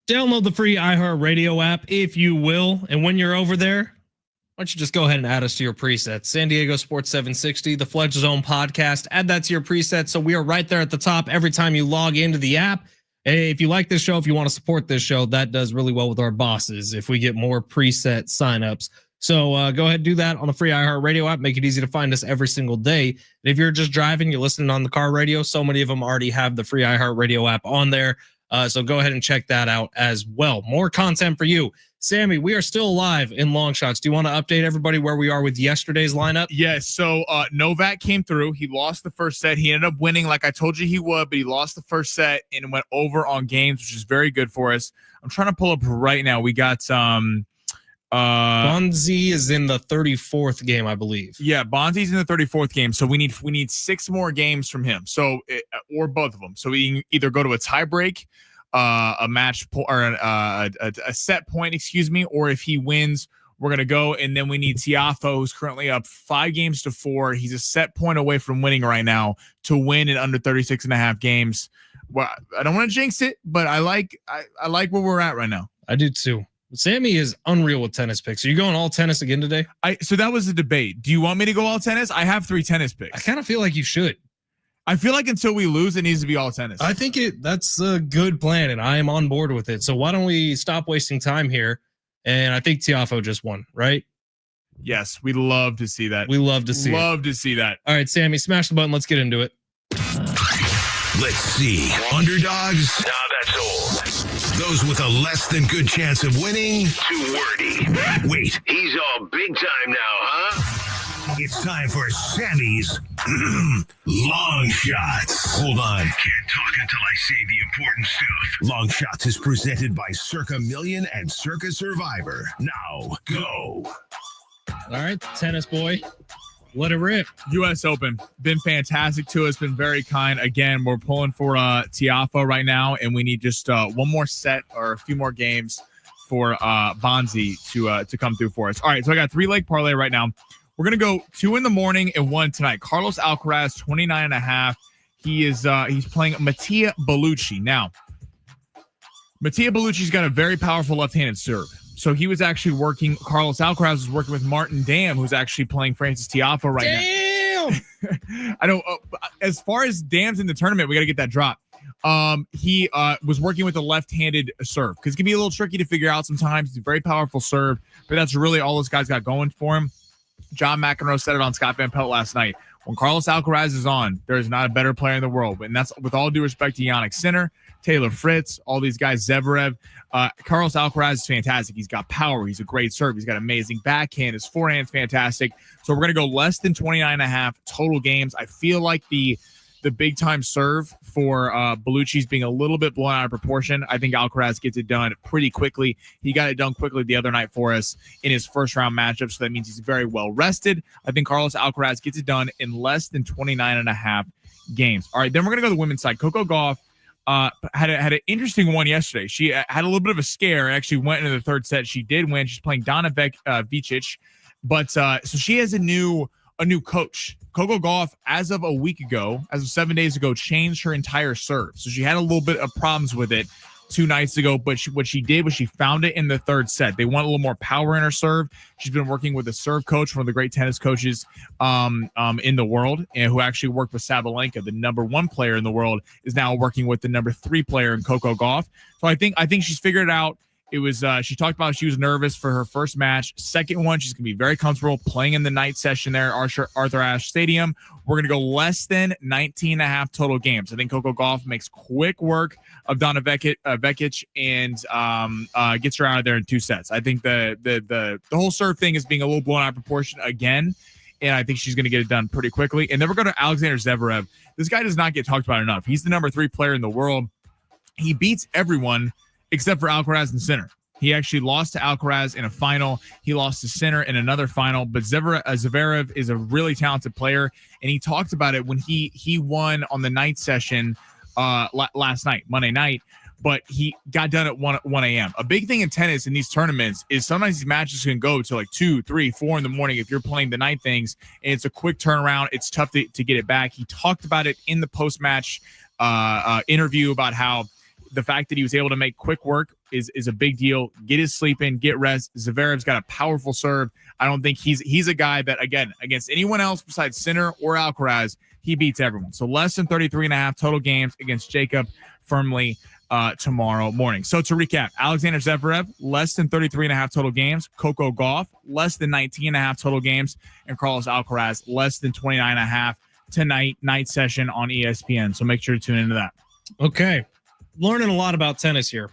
S2: Download the free iHeartRadio app if you will. And when you're over there, why don't you just go ahead and add us to your presets? San Diego Sports 760, the Fletch Zone podcast. Add that to your presets so we are right there at the top every time you log into the app. Hey, if you like this show, if you want to support this show, that does really well with our bosses if we get more preset signups. So go ahead and do that on the free iHeartRadio app. Make it easy to find us every single day. And if you're just driving, you're listening on the car radio, so many of them already have the free iHeartRadio app on there. So go ahead and check that out as well. More content for you. Sammy, we are still live in Long Shots. Do you want to update everybody where we are with yesterday's lineup?
S1: Yes. So Novak came through. He lost the first set. He ended up winning like I told you he would, but he lost the first set and went over on games, which is very good for us. I'm trying to pull up right now. We got
S2: Bonzi is in the 34th game, I believe.
S1: Yeah, Bonzi's in the 34th game. So we need 6 more games from him. So or both of them. So we can either go to a tie break a match or a set point, excuse me, or if he wins, we're going to go. And then we need Tiafo, who's currently up 5-4. He's a set point away from winning right now to win in under 36.5 games. Well, I don't want to jinx it, but I like where we're at right now.
S2: I do too. Sammy is unreal with tennis picks. Are you going all tennis again today?
S1: So that was the debate. Do you want me to go all tennis? I have 3 tennis picks.
S2: I kind of feel like you should.
S1: I feel like until we lose, it needs to be all tennis.
S2: I think that's a good plan, and I am on board with it. So why don't we stop wasting time here? And I think Tiafo just won, right?
S1: Yes, we love to see that.
S2: We love to see
S1: that.
S2: All right, Sammy, smash the button. Let's get into it.
S3: Let's see. Underdogs? Nah, that's old. Those with a less than good chance of winning? Too wordy. Wait, he's all big time now, huh? It's time for Sammy's Long Shots. Hold on. Can't talk until I say the important stuff. Long Shots is presented by Circa Million and Circa Survivor. Now, go.
S2: All right, tennis boy. Let it rip.
S1: U.S. Open. Been fantastic to us. Been very kind. Again, we're pulling for Tiafo right now, and we need just one more set or a few more games for Bonzi to come through for us. All right, so I got 3-leg parlay right now. We're going to go 2 in the morning and 1 tonight. Carlos Alcaraz, 29.5. He's playing Mattia Bellucci. Now, Mattia Bellucci's got a very powerful left-handed serve. So he was actually working. Carlos Alcaraz was working with Martin Dam, who's actually playing Francis Tiafo right now. I don't. As far as Dam's in the tournament, we got to get that drop. He was working with a left-handed serve because it can be a little tricky to figure out sometimes. It's a very powerful serve, but that's really all this guy's got going for him. John McEnroe said it on Scott Van Pelt last night. When Carlos Alcaraz is on, there is not a better player in the world. And that's with all due respect to Yannick Sinner, Taylor Fritz, all these guys, Zverev. Carlos Alcaraz is fantastic. He's got power. He's a great serve. He's got amazing backhand. His forehand's fantastic. So we're going to go less than 29.5 total games. I feel like the big time serve for Bellucci's being a little bit blown out of proportion. I think Alcaraz gets it done pretty quickly. He got it done quickly the other night for us in his first round matchup. So that means he's very well rested. I think Carlos Alcaraz gets it done in less than 29.5 games. All right, then we're going to go to the women's side. Coco Gauff had an interesting one yesterday. She had a little bit of a scare and actually went into the third set. She did win. She's playing Donna Vicic. But so she has a new coach. Coco Gauff, as of a week ago, as of 7 days ago, changed her entire serve. So she had a little bit of problems with it 2 nights ago, but what she did was she found it in the third set. They want a little more power in her serve. She's been working with a serve coach, one of the great tennis coaches in the world, and who actually worked with Sabalenka, the number 1 player in the world, is now working with the number 3 player in Coco Gauff. So I think she's figured it out. It was she talked about she was nervous for her first match. Second one, she's going to be very comfortable playing in the night session there at Arthur Ashe Stadium. We're going to go less than 19.5 total games. I think Coco Gauff makes quick work of Donna Vekic and gets her out of there in 2 sets. I think the whole serve thing is being a little blown out of proportion again, and I think she's going to get it done pretty quickly. And then we're going to Alexander Zverev. This guy does not get talked about enough. He's the number 3 player in the world. He beats everyone except for Alcaraz and Sinner. He actually lost to Alcaraz in a final. He lost to Sinner in another final. But Zverev is a really talented player, and he talked about it when he won on the night session last night, Monday night. But he got done at 1 a.m. A big thing in tennis in these tournaments is sometimes these matches can go to like 2, 3, 4 in the morning if you're playing the night things, and it's a quick turnaround. It's tough to get it back. He talked about it in the post-match interview about how the fact that he was able to make quick work is a big deal. Get his sleep in, get rest. Zverev's got a powerful serve. I don't think he's a guy that, again, against anyone else besides Sinner or Alcaraz, he beats everyone. So less than 33.5 total games against Jacob firmly tomorrow morning. So to recap, Alexander Zverev, less than 33.5 total games. Coco Gauff, less than 19.5 total games. And Carlos Alcaraz, less than 29.5 tonight, night session on ESPN. So make sure to tune into that.
S2: Okay. Learning a lot about tennis here.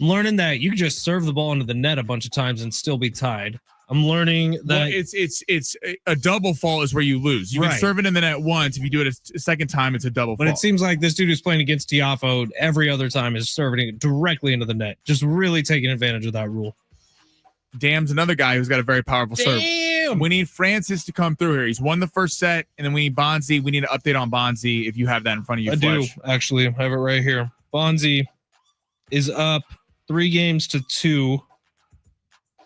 S2: I'm learning that you can just serve the ball into the net a bunch of times and still be tied. I'm learning that
S1: it's a double fault is where you lose. You can serve it in the net once. If you do it a second time, it's a double fault.
S2: But it seems like this dude who's playing against Tiafo every other time is serving it directly into the net. Just really taking advantage of that rule.
S1: Dam's another guy who's got a very powerful serve. We need Francis to come through here. He's won the first set, and then we need Bonzi. We need an update on Bonzi if you have that in front of you.
S2: I do, actually. I have it right here. Bonzi is up 3-2,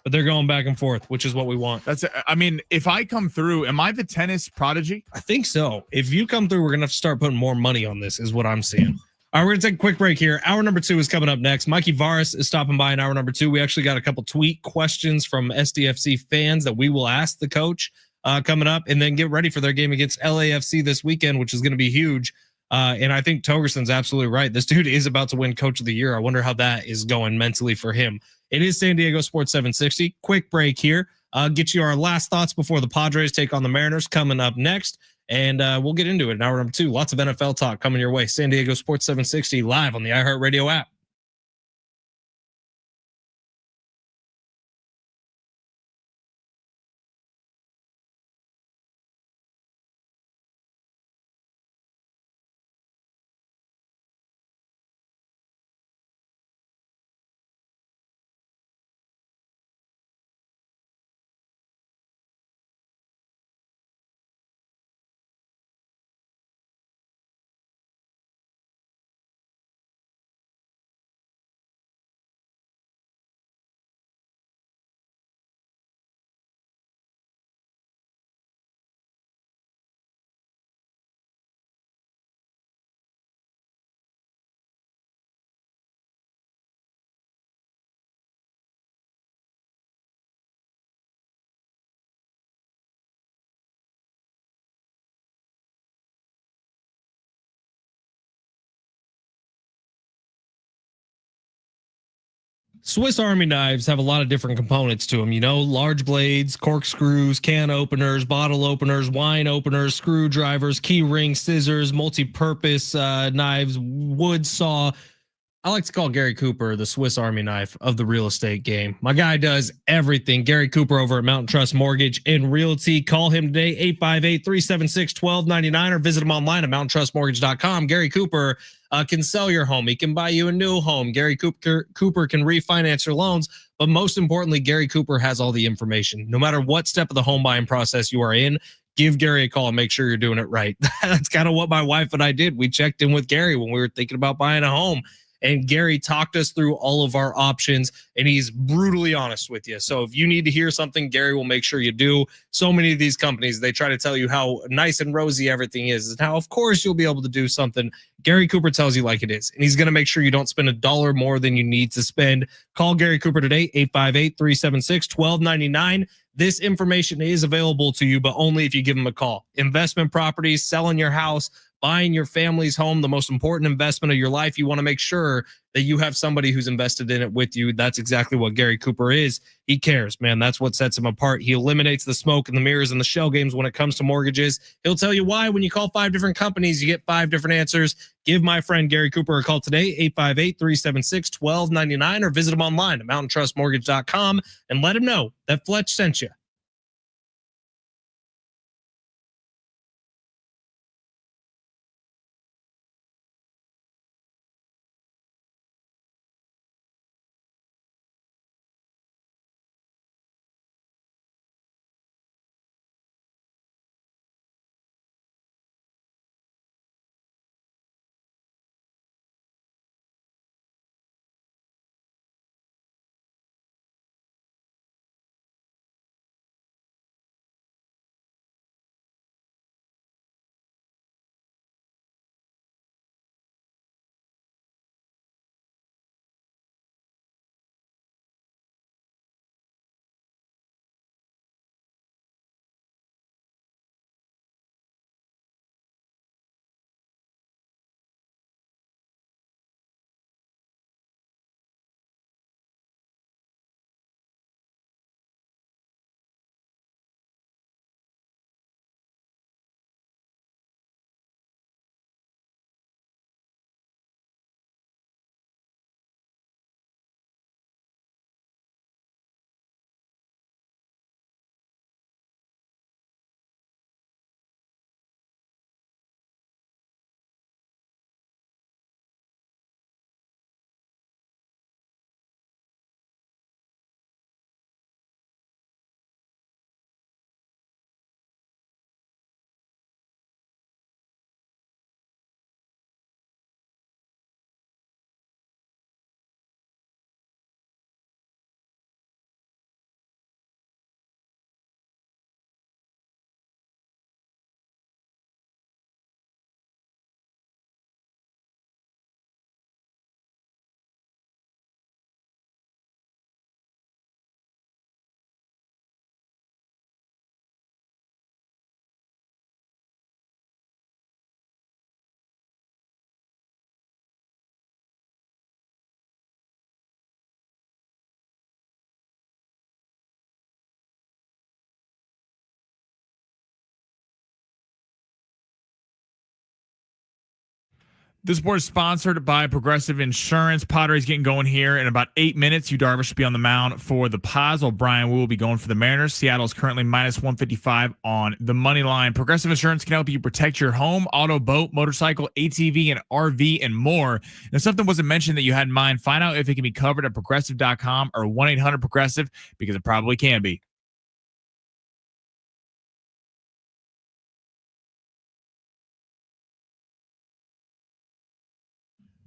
S2: but they're going back and forth, which is what we want.
S1: I mean, if I come through, am I the tennis prodigy?
S2: I think so. If you come through, we're going to have to start putting more money on this, is what I'm seeing. All right, we're going to take a quick break here. Hour number 2 is coming up next. Mikey Varas is stopping by in hour number 2. We actually got a couple tweet questions from SDFC fans that we will ask the coach coming up, and then get ready for their game against LAFC this weekend, which is going to be huge. And I think Togerson's absolutely right. This dude is about to win Coach of the Year. I wonder how that is going mentally for him. It is San Diego Sports 760. Quick break here. Get you our last thoughts before the Padres take on the Mariners coming up next. And we'll get into it in hour number 2. Lots of NFL talk coming your way. San Diego Sports 760 live on the iHeartRadio app. Swiss Army knives have a lot of different components to them, large blades, corkscrews, can openers, bottle openers, wine openers, screwdrivers, key rings, scissors, multi-purpose knives, wood saw. I like to call Gary Cooper the Swiss Army knife of the real estate game. My guy does everything. Gary Cooper over at Mountain Trust Mortgage and Realty. Call him today, 858-376-1299, or visit him online at mountaintrustmortgage.com. Gary Cooper can sell your home. He can buy you a new home. Gary Cooper can refinance your loans. But most importantly, Gary Cooper has all the information. No matter what step of the home buying process you are in, give Gary a call and make sure you're doing it right. That's kind of what my wife and I did. We checked in with Gary when we were thinking about buying a home. And Gary talked us through all of our options, and he's brutally honest with you. So if you need to hear something, Gary will make sure you do. So many of these companies, they try to tell you how nice and rosy everything is. And how, of course, you'll be able to do something. Gary Cooper tells you like it is. And he's going to make sure you don't spend $1 more than you need to spend. Call Gary Cooper today, 858-376-1299. This information is available to you, but only if you give him a call. Investment properties, selling your house, buying your family's home, the most important investment of your life. You want to make sure that you have somebody who's invested in it with you. That's exactly what Gary Cooper is. He cares, man. That's what sets him apart. He eliminates the smoke and the mirrors and the shell games when it comes to mortgages. He'll tell you why. When you call 5 different companies, you get 5 different answers. Give my friend Gary Cooper a call today, 858-376-1299, or visit him online at mountaintrustmortgage.com and let him know that Fletch sent you.
S1: This board is sponsored by Progressive Insurance. Padres getting going here in about 8 minutes. Yu Darvish should be on the mound for the Pods, while Brian Wu will be going for the Mariners. Seattle is currently minus 155 on the money line. Progressive Insurance can help you protect your home, auto, boat, motorcycle, ATV, and RV, and more. And if something wasn't mentioned that you had in mind, find out if it can be covered at progressive.com or 1-800-PROGRESSIVE, because it probably can be.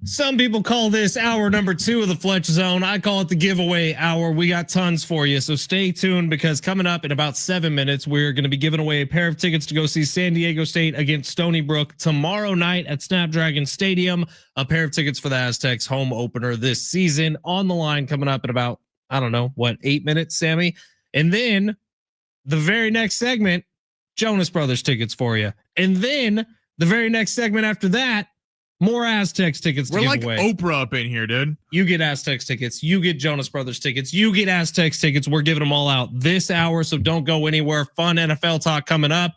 S2: Some people call this hour number 2 of the Fletch Zone. I call it the giveaway hour. We got tons for you, so stay tuned, because coming up in about 7 minutes, we're going to be giving away a pair of tickets to go see San Diego State against Stony Brook tomorrow night at Snapdragon Stadium. A pair of tickets for the Aztecs home opener this season on the line coming up in about, 8 minutes, Sammy? And then the very next segment, Jonas Brothers tickets for you. And then the very next segment after that, more Aztecs tickets to give away.
S1: We're like Oprah up in here, dude.
S2: You get Aztecs tickets. You get Jonas Brothers tickets. You get Aztecs tickets. We're giving them all out this hour, so don't go anywhere. Fun NFL talk coming up.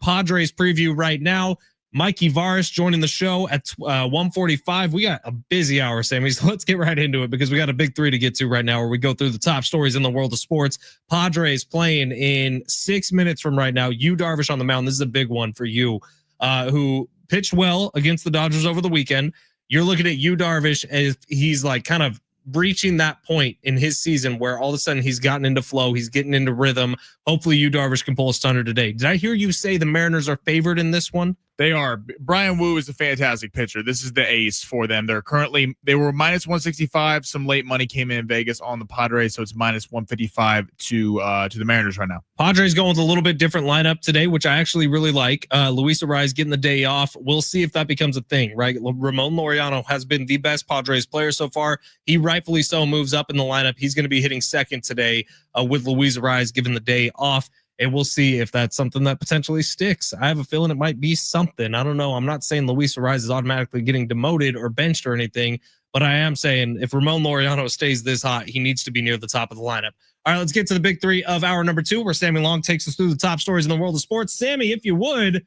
S2: Padres preview right now. Mikey Varas joining the show at 1:45. We got a busy hour, Sammy, so let's get right into it, because we got a big 3 to get to right now, where we go through the top stories in the world of sports. Padres playing in 6 minutes from right now. Yu Darvish on the mound. This is a big one for you, who pitched well against the Dodgers over the weekend. You're looking at Yu Darvish as he's like kind of reaching that point in his season where all of a sudden he's gotten into flow. He's getting into rhythm. Hopefully Yu Darvish can pull a stunner today. Did I hear you say the Mariners are favored in this one?
S1: They are. Brian Wu is a fantastic pitcher. This is the ace for them. They were minus 165. Some late money came in Vegas on the Padres, so it's minus 155 to the Mariners right now.
S2: Padres going with a little bit different lineup today, which I actually really like. Luis Arraez getting the day off. We'll see if that becomes a thing, right? Ramon Laureano has been the best Padres player so far. He rightfully so moves up in the lineup. He's going to be hitting second today with Luis Arraez given the day off. And we'll see if that's something that potentially sticks. I have a feeling it might be something. I don't know. I'm not saying Luis Arraez is automatically getting demoted or benched or anything, but I am saying if Ramon Laureano stays this hot, he needs to be near the top of the lineup. All right, let's get to the big 3 of hour number 2, where Sammy Long takes us through the top stories in the world of sports. Sammy, if you would,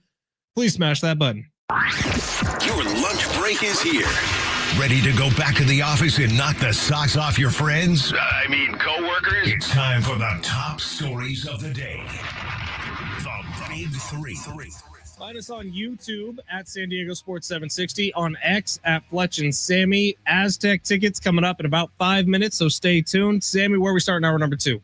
S2: please smash that button.
S3: Your lunch break is here. Ready to go back to the office and knock the socks off your friends? Coworkers? It's time for the top stories of the day. The Big 3.
S2: Find us on YouTube at San Diego Sports 760, on X at Fletch and Sammy. Aztec tickets coming up in about 5 minutes, so stay tuned. Sammy, where are we starting hour number 2?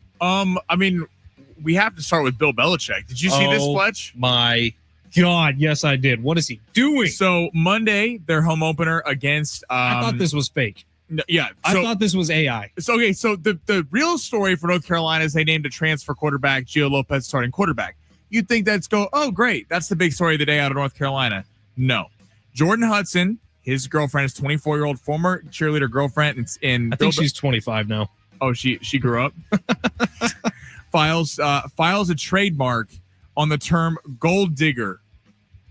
S1: We have to start with Bill Belichick. Did you see this, Fletch?
S2: My God, yes, I did. What is he doing?
S1: So Monday, their home opener against.
S2: I thought this was fake.
S1: Yeah,
S2: I thought this was AI.
S1: So the real story for North Carolina is they named a transfer quarterback, Gio Lopez, starting quarterback. You'd think oh great, that's the big story of the day out of North Carolina. No, Jordan Hudson, his girlfriend, is 24-year-old former cheerleader girlfriend.
S2: I think she's 25 now.
S1: Oh, she grew up. files a trademark on the term gold digger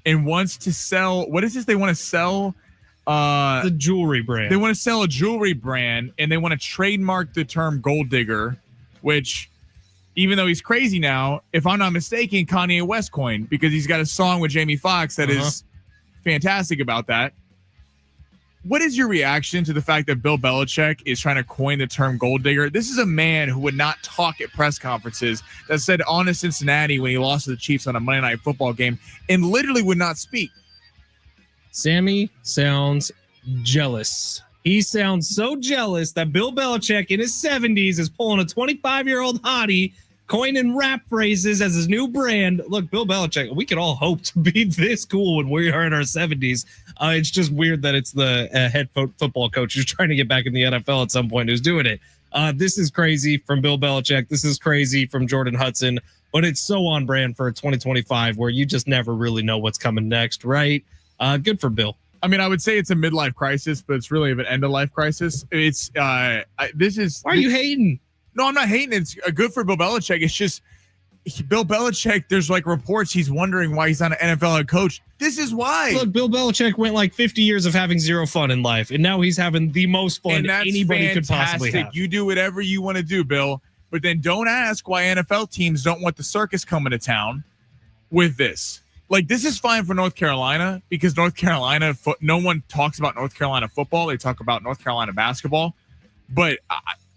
S1: and wants to sell. What is this? They want to sell
S2: the jewelry brand.
S1: They want to sell a jewelry brand, and they want to trademark the term gold digger, which, even though he's crazy now, if I'm not mistaken, Kanye West coined, because he's got a song with Jamie Foxx that is fantastic about that. What is your reaction to the fact that Bill Belichick is trying to coin the term gold digger? This is a man who would not talk at press conferences, that said on to Cincinnati when he lost to the Chiefs on a Monday Night Football game, and literally would not speak.
S2: Sammy sounds jealous. He sounds so jealous that Bill Belichick in his 70s is pulling a 25-year-old hottie, coining rap phrases as his new brand. Look, Bill Belichick, we could all hope to be this cool when we are in our 70s. It's just weird that it's the head football coach who's trying to get back in the NFL at some point who's doing it. This is crazy from Bill Belichick. This is crazy from Jordan Hudson. But it's so on brand for 2025 where you just never really know what's coming next, right? Good for Bill.
S1: I mean, I would say it's a midlife crisis, but it's really an end-of-life crisis. It's
S2: Why are you hating?
S1: No, I'm not hating. It's good for Bill Belichick. It's just Bill Belichick, there's like reports he's wondering why he's not an NFL head coach. This is why.
S2: Look, Bill Belichick went like 50 years of having zero fun in life, and now he's having the most fun anybody could possibly have.
S1: You do whatever you want to do, Bill, but then don't ask why NFL teams don't want the circus coming to town with this. like this is fine for North Carolina because North Carolina, no one talks about North Carolina football. They talk about North Carolina basketball, but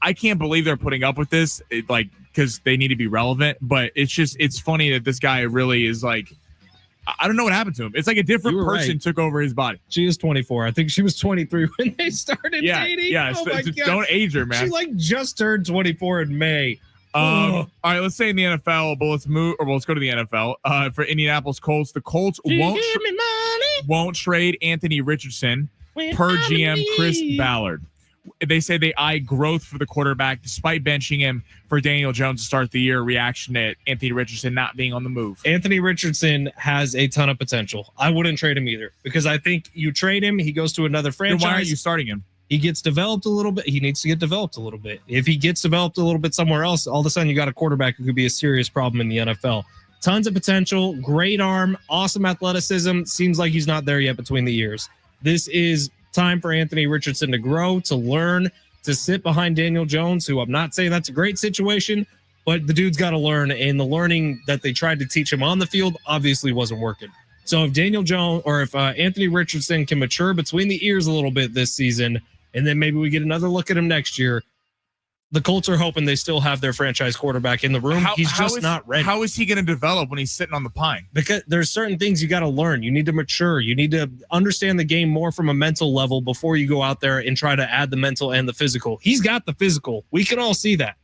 S1: I can't believe they're putting up with this, because they need to be relevant. But it's funny that this guy really is like, I don't know what happened to him. It's like a different person took over his body.
S2: She is 24. I think she was 23 when they started dating.
S1: Yeah.
S2: Oh my God.
S1: Don't age her, man.
S2: She just turned 24 in May.
S1: All right, let's say in the NFL, but let's go to the NFL. For Indianapolis Colts, the Colts won't trade Anthony Richardson per GM Chris Ballard. They say they eye growth for the quarterback despite benching him for Daniel Jones to start the year. Reaction at Anthony Richardson not being on the move.
S2: Anthony Richardson has a ton of potential. I wouldn't trade him either because I think you trade him, he goes to another franchise.
S1: Then why aren't you starting him?
S2: He gets developed a little bit. He needs to get developed a little bit. If he gets developed a little bit somewhere else, all of a sudden you got a quarterback who could be a serious problem in the NFL. Tons of potential, great arm, awesome athleticism. Seems like he's not there yet between the ears. This is time for Anthony Richardson to grow, to learn, to sit behind Daniel Jones, who I'm not saying that's a great situation, but the dude's got to learn, and the learning that they tried to teach him on the field obviously wasn't working. So if Daniel Jones or if Anthony Richardson can mature between the ears a little bit this season, and then maybe we get another look at him next year, the Colts are hoping they still have their franchise quarterback in the room. He's just not ready.
S1: How is he going to develop when he's sitting on the pine?
S2: Because there's certain things you got to learn. You need to mature. You need to understand the game more from a mental level before you go out there and try to add the mental and the physical. He's got the physical. We can all see that.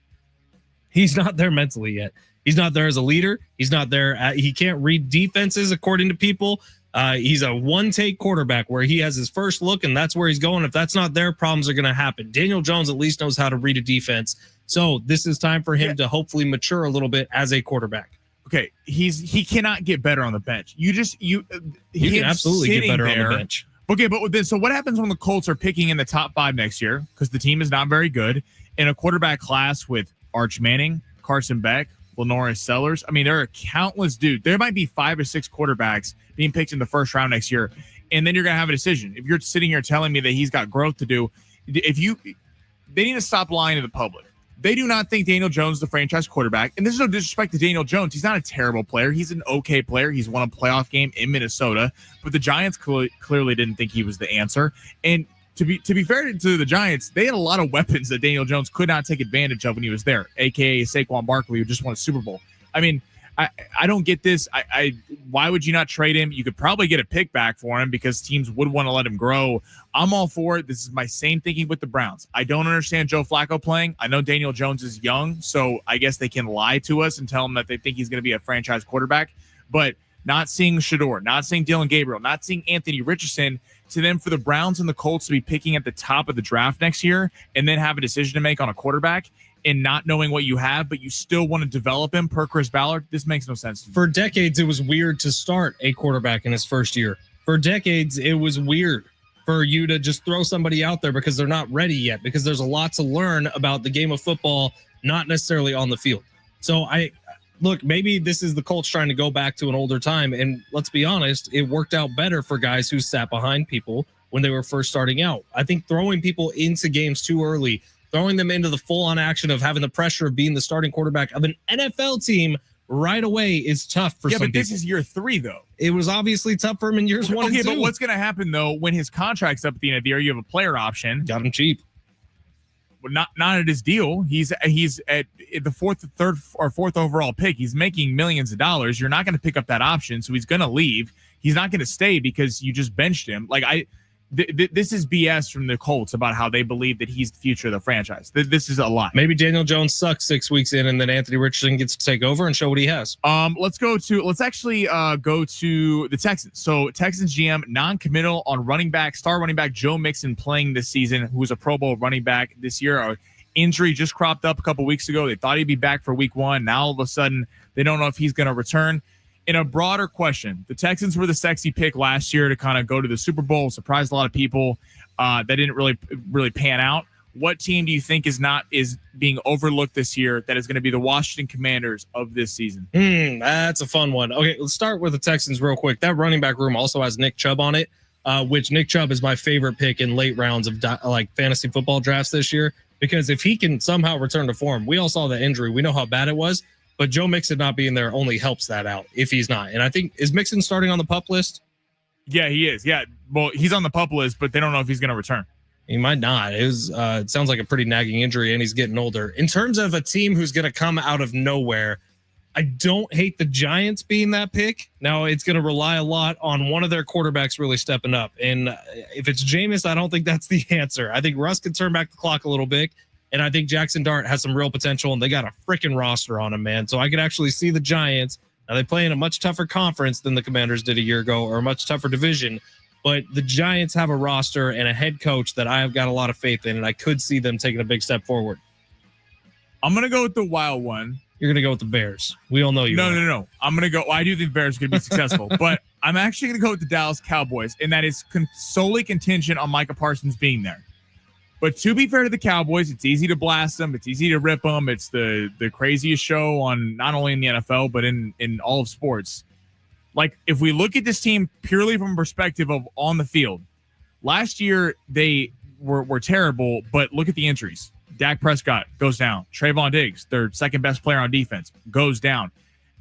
S2: He's not there mentally yet. He's not there as a leader. He's not there. He can't read defenses according to people. He's a one-take quarterback where he has his first look, and that's where he's going. If that's not there, problems are going to happen. Daniel Jones at least knows how to read a defense. So this is time for him to hopefully mature a little bit as a quarterback.
S1: Okay, he cannot get better on the bench. You
S2: can absolutely get better on the bench.
S1: Okay, but so what happens when the Colts are picking in the top 5 next year? Because the team is not very good in a quarterback class with Arch Manning, Carson Beck, Lenoris Sellers. I mean, there are countless dudes. There might be 5 or 6 quarterbacks being picked in the first round next year. And then you're going to have a decision. If you're sitting here telling me that he's got growth to do, they need to stop lying to the public. They do not think Daniel Jones is the franchise quarterback. And this is no disrespect to Daniel Jones. He's not a terrible player. He's an okay player. He's won a playoff game in Minnesota. But the Giants clearly didn't think he was the answer. And to be fair to the Giants, they had a lot of weapons that Daniel Jones could not take advantage of when he was there, a.k.a. Saquon Barkley, who just won a Super Bowl. I mean, I don't get this. Why would you not trade him? You could probably get a pick back for him because teams would want to let him grow. I'm all for it. This is my same thinking with the Browns. I don't understand Joe Flacco playing. I know Daniel Jones is young, so I guess they can lie to us and tell him that they think he's going to be a franchise quarterback. But not seeing Shador, not seeing Dylan Gabriel, not seeing Anthony Richardson, to them for the Browns and the Colts to be picking at the top of the draft next year and then have a decision to make on a quarterback and not knowing what you have, but you still want to develop him per Chris Ballard, this makes no sense to me.
S2: For decades, it was weird to start a quarterback in his first year. For decades, it was weird for you to just throw somebody out there because they're not ready yet, because there's a lot to learn about the game of football, not necessarily on the field. So look, maybe this is the Colts trying to go back to an older time. And let's be honest, it worked out better for guys who sat behind people when they were first starting out. I think throwing people into games too early, throwing them into the full-on action of having the pressure of being the starting quarterback of an NFL team right away is tough for some people.
S1: Yeah, but this is year 3, though.
S2: It was obviously tough for him in years 1 and 2.
S1: Okay, but what's going to happen, though, when his contract's up at the end of the year, you have a player option.
S2: Got him cheap.
S1: Well, not at his deal. He's at the fourth overall pick. He's making millions of dollars. You're not going to pick up that option, so he's going to leave. He's not going to stay because you just benched him. This is BS from the Colts about how they believe that he's the future of the franchise. This is a lot.
S2: Maybe Daniel Jones sucks 6 weeks in, and then Anthony Richardson gets to take over and show what he has.
S1: Let's actually go to the Texans. So Texans GM non-committal on star running back Joe Mixon playing this season, who was a Pro Bowl running back this year. Injury just cropped up a couple weeks ago. They thought he'd be back for week 1. Now all of a sudden they don't know if he's going to return. In a broader question, the Texans were the sexy pick last year to kind of go to the Super Bowl, surprised a lot of people. That didn't really pan out. What team do you think is being overlooked this year that is going to be the Washington Commanders of this season?
S2: That's a fun one. Okay, let's start with the Texans real quick. That running back room also has Nick Chubb on it, which Nick Chubb is my favorite pick in late rounds of fantasy football drafts this year, because if he can somehow return to form, we all saw the injury. We know how bad it was. but Joe Mixon not being there only helps that out if he's not. And I think, is Mixon starting on the PUP list?
S1: Yeah, he is. Yeah. Well, he's on the PUP list, but they don't know if he's going to return.
S2: He might not. It sounds like a pretty nagging injury, and he's getting older. In terms of a team who's going to come out of nowhere, I don't hate the Giants being that pick. Now, it's going to rely a lot on one of their quarterbacks really stepping up. And if it's Jameis, I don't think that's the answer. I think Russ can turn back the clock a little bit. And I think Jackson Dart has some real potential, and they got a freaking roster on him, man. So I could actually see the Giants. Now, they play in a much tougher conference than the Commanders did a year ago, or a much tougher division. But the Giants have a roster and a head coach that I have got a lot of faith in, and I could see them taking a big step forward.
S1: I'm going to go with the wild one.
S2: You're going to go with the Bears. We all know you.
S1: No. I'm going to go. Well, I do think the Bears could be successful, but I'm actually going to go with the Dallas Cowboys, and that is solely contingent on Micah Parsons being there. But to be fair to the Cowboys, it's easy to blast them. It's easy to rip them. It's the craziest show on not only in the NFL, but in all of sports. Like, if we look at this team purely from a perspective of on the field, last year they were terrible, but look at the injuries. Dak Prescott goes down. Trayvon Diggs, their second best player on defense, goes down.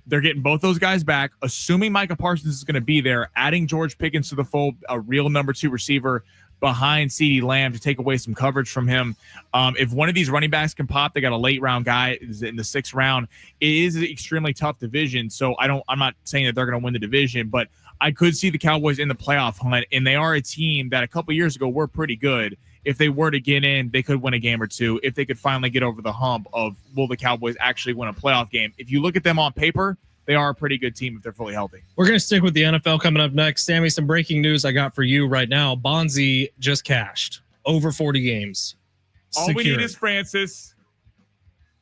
S1: They're getting both those guys back, assuming Micah Parsons is going to be there, adding George Pickens to the fold, a real number 2 receiver behind CeeDee Lamb to take away some coverage from him. If one of these running backs can pop, they got a late round guy in the 6th round. It is an extremely tough division, so I'm not saying that they're going to win the division, but I could see the Cowboys in the playoff hunt, and they are a team that a couple years ago were pretty good. If they were to get in, they could win a game or two. If they could finally get over the hump of, will the Cowboys actually win a playoff game? If you look at them on paper, they are a pretty good team if they're fully healthy.
S2: We're going to stick with the NFL coming up next. Sammy, some breaking news I got for you right now. Bonzi just cashed over 40 games.
S1: All we need is Francis.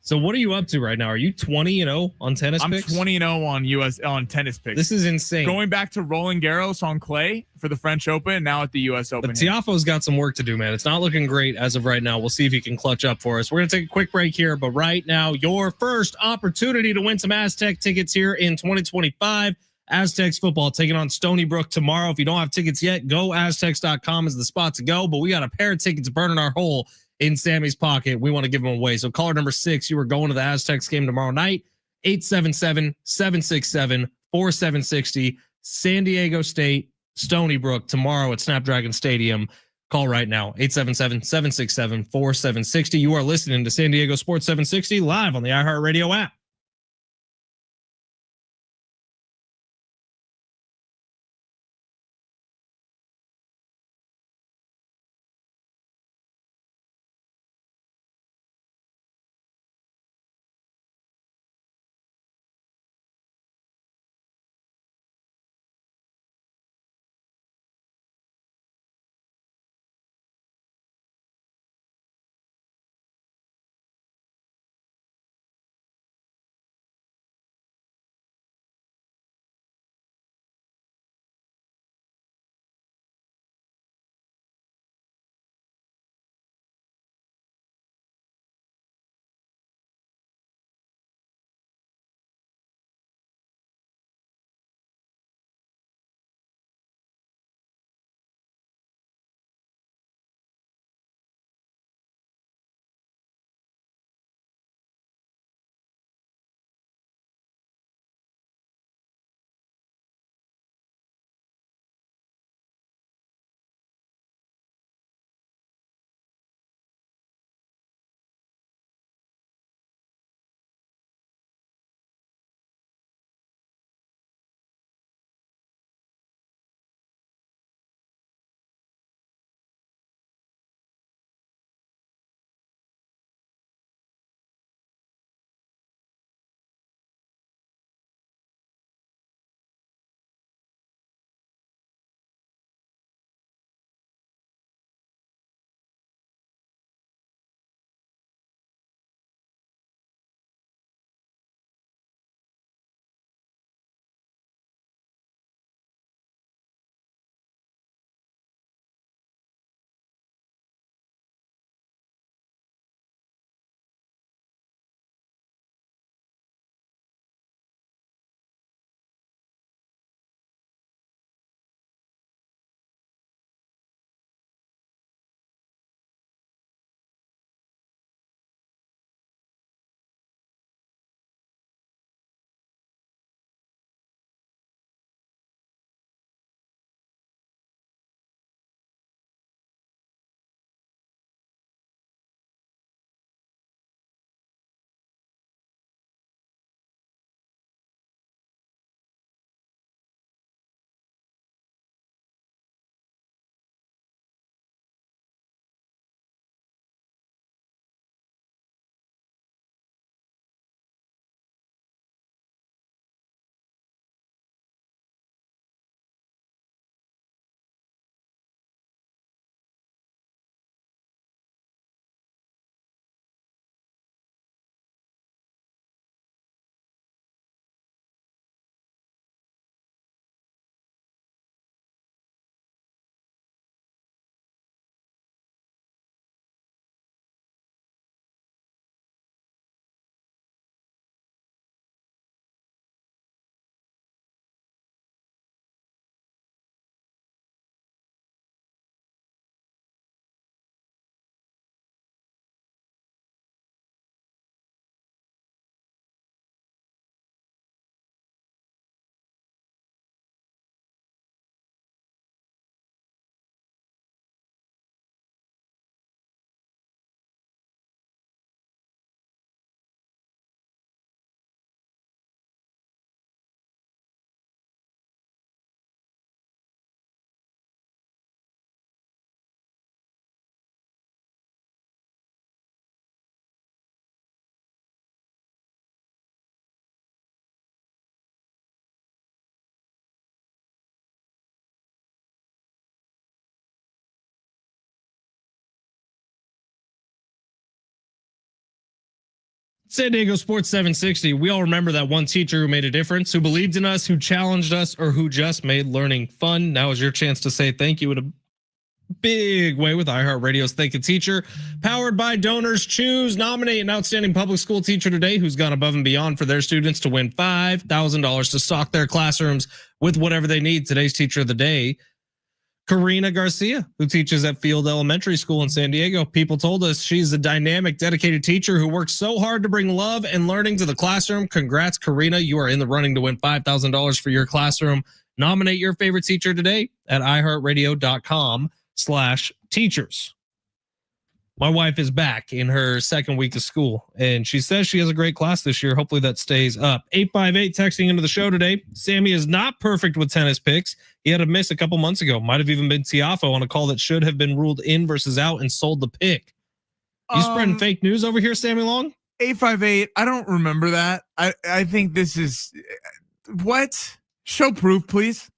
S2: So what are you up to right now? Are you 20-0 on tennis picks?
S1: I'm 20-0 on tennis picks.
S2: This is insane.
S1: Going back to Roland Garros on clay for the French Open, now at the U.S. Open.
S2: But Tiafoe's got some work to do, man. It's not looking great as of right now. We'll see if he can clutch up for us. We're going to take a quick break here, but right now, your first opportunity to win some Aztec tickets here in 2025. Aztecs football taking on Stony Brook tomorrow. If you don't have tickets yet, go Aztecs.com is the spot to go. But we got a pair of tickets burning our hole in Sammy's pocket. We want to give them away. So caller number 6, you are going to the Aztecs game tomorrow night. 877-767-4760. San Diego State, Stony Brook tomorrow at Snapdragon Stadium. Call right now. 877-767-4760. You are listening to San Diego Sports 760 live on the iHeartRadio app. San Diego Sports 760. We all remember that one teacher who made a difference, who believed in us, who challenged us, or who just made learning fun. Now is your chance to say thank you in a big way with iHeartRadio's Thank a Teacher, powered by Donors Choose. Nominate an outstanding public school teacher today who's gone above and beyond for their students to win $5,000 to stock their classrooms with whatever they need. Today's teacher of the day, Karina Garcia, who teaches at Field Elementary School in San Diego. People told us she's a dynamic, dedicated teacher who works so hard to bring love and learning to the classroom. Congrats, Karina. You are in the running to win $5,000 for your classroom. Nominate your favorite teacher today at iHeartRadio.com/teachers. My wife is back in her second week of school, and she says she has a great class this year. Hopefully that stays up. 858 texting into the show today. Sammy is not perfect with tennis picks. He had a miss a couple months ago. Might have even been Tiafoe on a call that should have been ruled in versus out and sold the pick. You spreading fake news over here, Sammy Long?
S1: 858. I don't remember that. I think this is what? Show proof, please.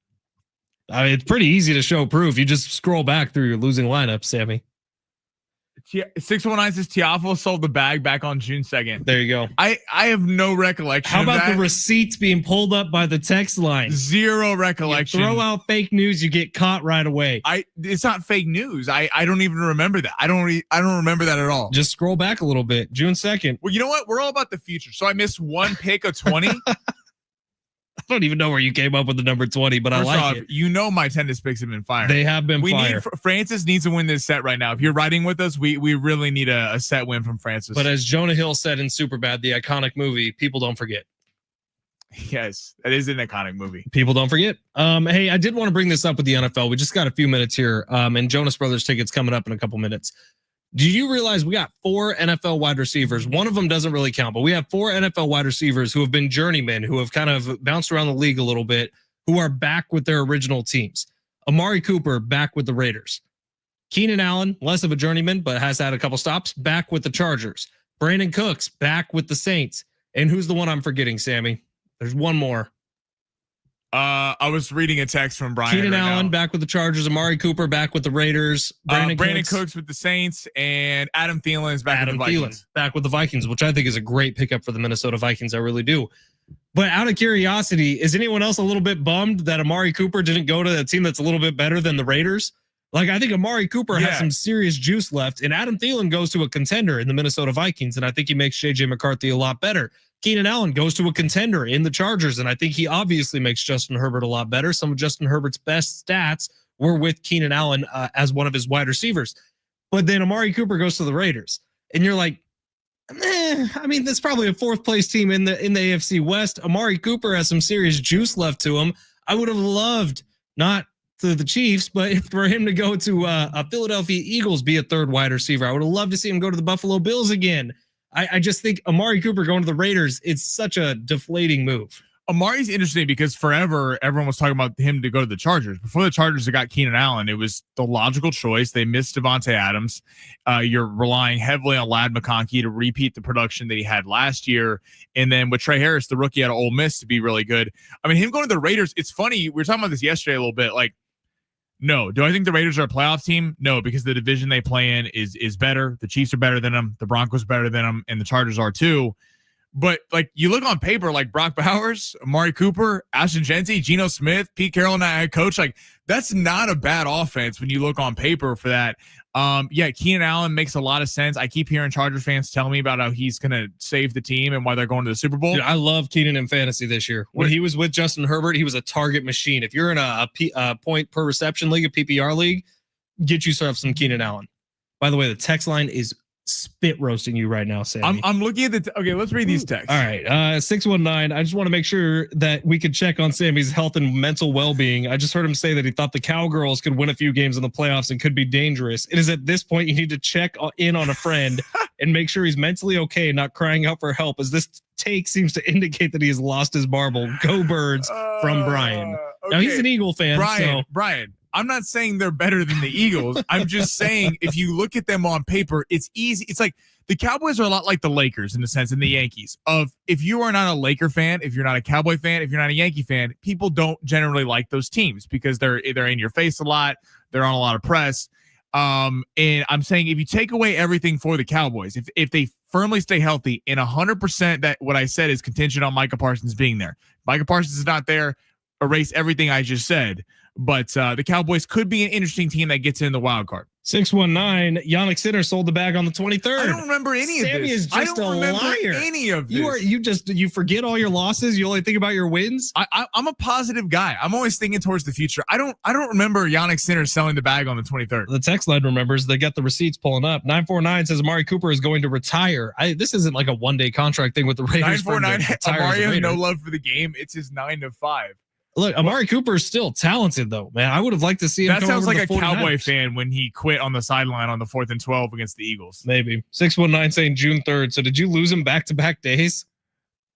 S2: I mean, it's pretty easy to show proof. You just scroll back through your losing lineup, Sammy.
S1: 619 says Tiafoe sold the bag back on June 2nd.
S2: There you go.
S1: I have no recollection.
S2: How about
S1: of that.
S2: the receipts being pulled up by the text line?
S1: Zero recollection.
S2: You throw out fake news, you get caught right away.
S1: It's not fake news. I don't even remember that. I don't remember that at all.
S2: Just scroll back a little bit. June 2nd.
S1: Well, you know what? We're all about the future. So I missed one pick of 20.
S2: I don't even know where you came up with the number 20, but
S1: First
S2: I like
S1: off,
S2: it.
S1: You know my tennis picks have been fire.
S2: They have been fire.
S1: Francis needs to win this set right now. If you're riding with us, we really need a set win from Francis.
S2: But as Jonah Hill said in Superbad, the iconic movie, people don't forget.
S1: Yes, that is an iconic movie.
S2: People don't forget. Hey, I did want to bring this up with the NFL. We just got a few minutes here. And Jonas Brothers tickets coming up in a couple minutes. Do you realize we got 4 NFL wide receivers? One of them doesn't really count, but we have 4 NFL wide receivers who have been journeymen, who have kind of bounced around the league a little bit, who are back with their original teams. Amari Cooper back with the Raiders. Keenan Allen, less of a journeyman, but has had a couple stops, back with the Chargers. Brandon Cooks back with the Saints. And who's the one I'm forgetting, Sammy? There's one more.
S1: I was reading a text from Brian.
S2: Keenan Allen back with the Chargers. Amari Cooper back with the Raiders.
S1: Brandon Cooks with the Saints, and Adam Thielen is back with the Vikings.
S2: Back with the Vikings, which I think is a great pickup for the Minnesota Vikings. I really do. But out of curiosity, is anyone else a little bit bummed that Amari Cooper didn't go to a team that's a little bit better than the Raiders? Like, I think Amari Cooper has some serious juice left, and Adam Thielen goes to a contender in the Minnesota Vikings, and I think he makes JJ McCarthy a lot better. Keenan Allen goes to a contender in the Chargers, and I think he obviously makes Justin Herbert a lot better. Some of Justin Herbert's best stats were with Keenan Allen as one of his wide receivers. But then Amari Cooper goes to the Raiders, and you're like, I mean, that's probably a 4th place team in the AFC West. Amari Cooper has some serious juice left to him. I would have loved, not to the Chiefs, but for him to go to a Philadelphia Eagles, be a 3rd wide receiver. I would have loved to see him go to the Buffalo Bills again. I just think Amari Cooper going to the Raiders, it's such a deflating move.
S1: Amari's interesting because forever everyone was talking about him to go to the Chargers. Before the Chargers got Keenan Allen, it was the logical choice. They missed Devontae Adams. You're relying heavily on Ladd McConkey to repeat the production that he had last year. And then with Trey Harris, the rookie out of Ole Miss, to be really good. I mean, him going to the Raiders, it's funny. We were talking about this yesterday a little bit. Like, no. Do I think the Raiders are a playoff team? No, because the division they play in is better. The Chiefs are better than them. The Broncos are better than them. And the Chargers are too. But like you look on paper, like Brock Bowers, Amari Cooper, Ashton Genty, Geno Smith, Pete Carroll, and head coach, like that's not a bad offense when you look on paper for that. Yeah, Keenan Allen makes a lot of sense. I keep hearing Chargers fans tell me about how he's going to save the team and why they're going to the Super Bowl.
S2: Dude, I love Keenan in fantasy this year. When he was with Justin Herbert, he was a target machine. If you're in a point per reception league, a PPR league, get yourself some Keenan Allen. By the way, the text line is spit roasting you right now, Sammy.
S1: I'm looking at okay, let's read these texts.
S2: All right. 619. I just want to make sure that we could check on Sammy's health and mental well-being. I just heard him say that he thought the Cowgirls could win a few games in the playoffs and could be dangerous. It is at this point you need to check in on a friend and make sure he's mentally okay, not crying out for help, as this take seems to indicate that he has lost his marble. Go Birds from Brian. Okay. Now he's an Eagle fan.
S1: Brian, I'm not saying they're better than the Eagles. I'm just saying if you look at them on paper, it's easy. It's like the Cowboys are a lot like the Lakers in the sense, and the Yankees. Of if you are not a Laker fan, if you're not a Cowboy fan, if you're not a Yankee fan, people don't generally like those teams because they're in your face a lot. They're on a lot of press. And I'm saying if you take away everything for the Cowboys, if they firmly stay healthy, and 100% that what I said is contingent on Micah Parsons being there. Micah Parsons is not there. Erase everything I just said. But the Cowboys could be an interesting team that gets in the wild card.
S2: 619. Yannick Sinner sold the bag on the 23rd.
S1: I don't remember any of this.
S2: Sammy is just a liar.
S1: Any of this.
S2: You forget all your losses. You only think about your wins.
S1: I'm a positive guy. I'm always thinking towards the future. I don't remember Yannick Sinner selling the bag on the 23rd.
S2: The text line remembers. They got the receipts pulling up. 949 says Amari Cooper is going to retire. This isn't like a one-day contract thing with the Raiders.
S1: 949. Amari has no love for the game. It's his 9 to 5.
S2: Look, Amari Cooper is still talented, though, man. I would have liked to see him.
S1: That sounds like a
S2: 49ers.
S1: Cowboy fan when he quit on the sideline on the 4th and 12 against the Eagles.
S2: Maybe. 619 saying June 3rd. So did you lose him back-to-back days?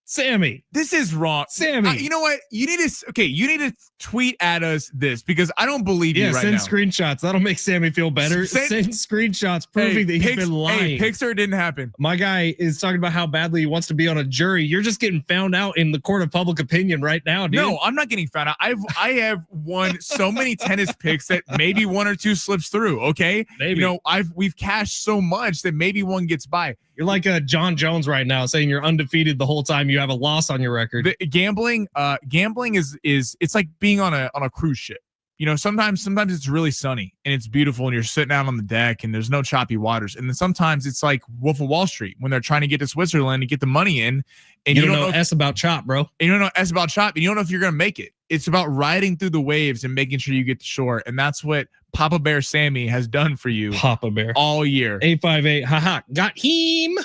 S2: Sammy.
S1: This is wrong.
S2: Sammy.
S1: You know what? You need to tweet at us this because I don't believe you right now.
S2: Yeah, send screenshots. That'll make Sammy feel better. Send screenshots proving that he's been lying.
S1: Pixar didn't happen.
S2: My guy is talking about how badly he wants to be on a jury. You're just getting found out in the court of public opinion right now, dude.
S1: No, I'm not getting found out. I have won so many tennis picks that maybe 1 or 2 slips through. Okay.
S2: Maybe.
S1: You know, we've cashed so much that maybe 1 gets by.
S2: You're like a John Jones right now saying you're undefeated the whole time you have a loss on your record.
S1: Gambling is it's like being on a cruise ship. You know, sometimes it's really sunny and it's beautiful and you're sitting out on the deck and there's no choppy waters. And then sometimes it's like Wolf of Wall Street when they're trying to get to Switzerland to get the money in. And
S2: you don't know S about chop, bro.
S1: And you don't know S about chop and you don't know if you're going to make it. It's about riding through the waves and making sure you get to shore. And that's what Papa Bear Sammy has done for you.
S2: Papa Bear
S1: all year.
S2: 858. Haha. Got him.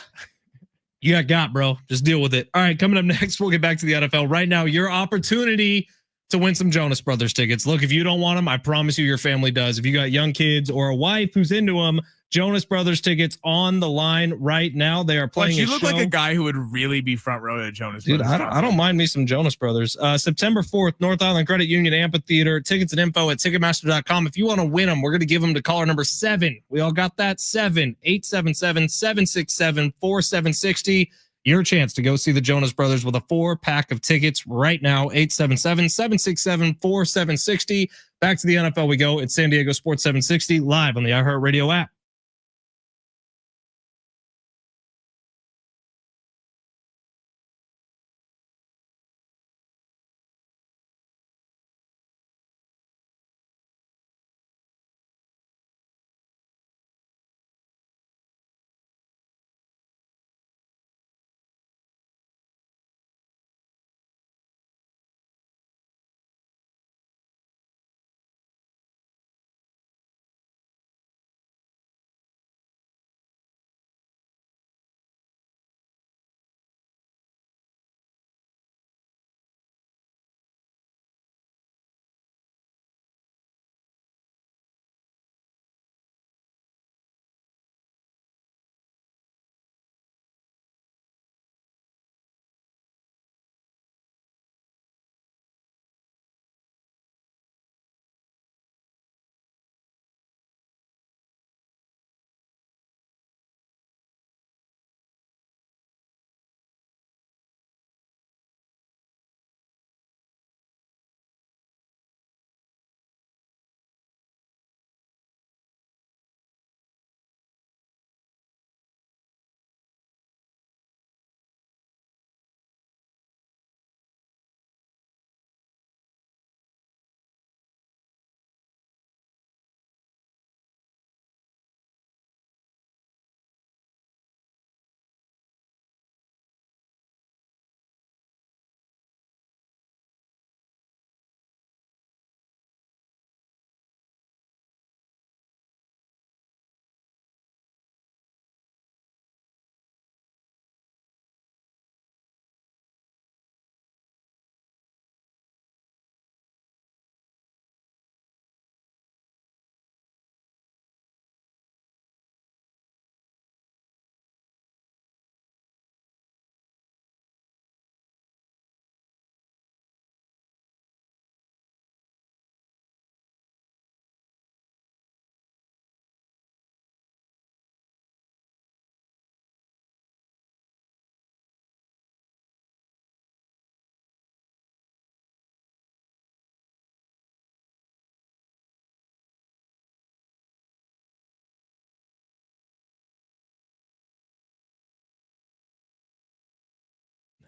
S2: You got, bro. Just deal with it. All right. Coming up next, we'll get back to the NFL. Right now, your opportunity to win some Jonas Brothers tickets. Look, if you don't want them, I promise you your family does. If you got young kids or a wife who's into them, Jonas Brothers tickets on the line right now. They are playing.
S1: You look like a guy who would really be front row at Jonas
S2: Brothers. Dude, I don't mind me some Jonas Brothers. September 4th, North Island Credit Union Amphitheater. Tickets and info at Ticketmaster.com. If you want to win them, we're going to give them to caller number 7. We all got that? 7-877-767-4760. Your chance to go see the Jonas Brothers with a 4-pack of tickets right now. 877-767-4760. Back to the NFL we go. It's San Diego Sports 760 live on the iHeartRadio app.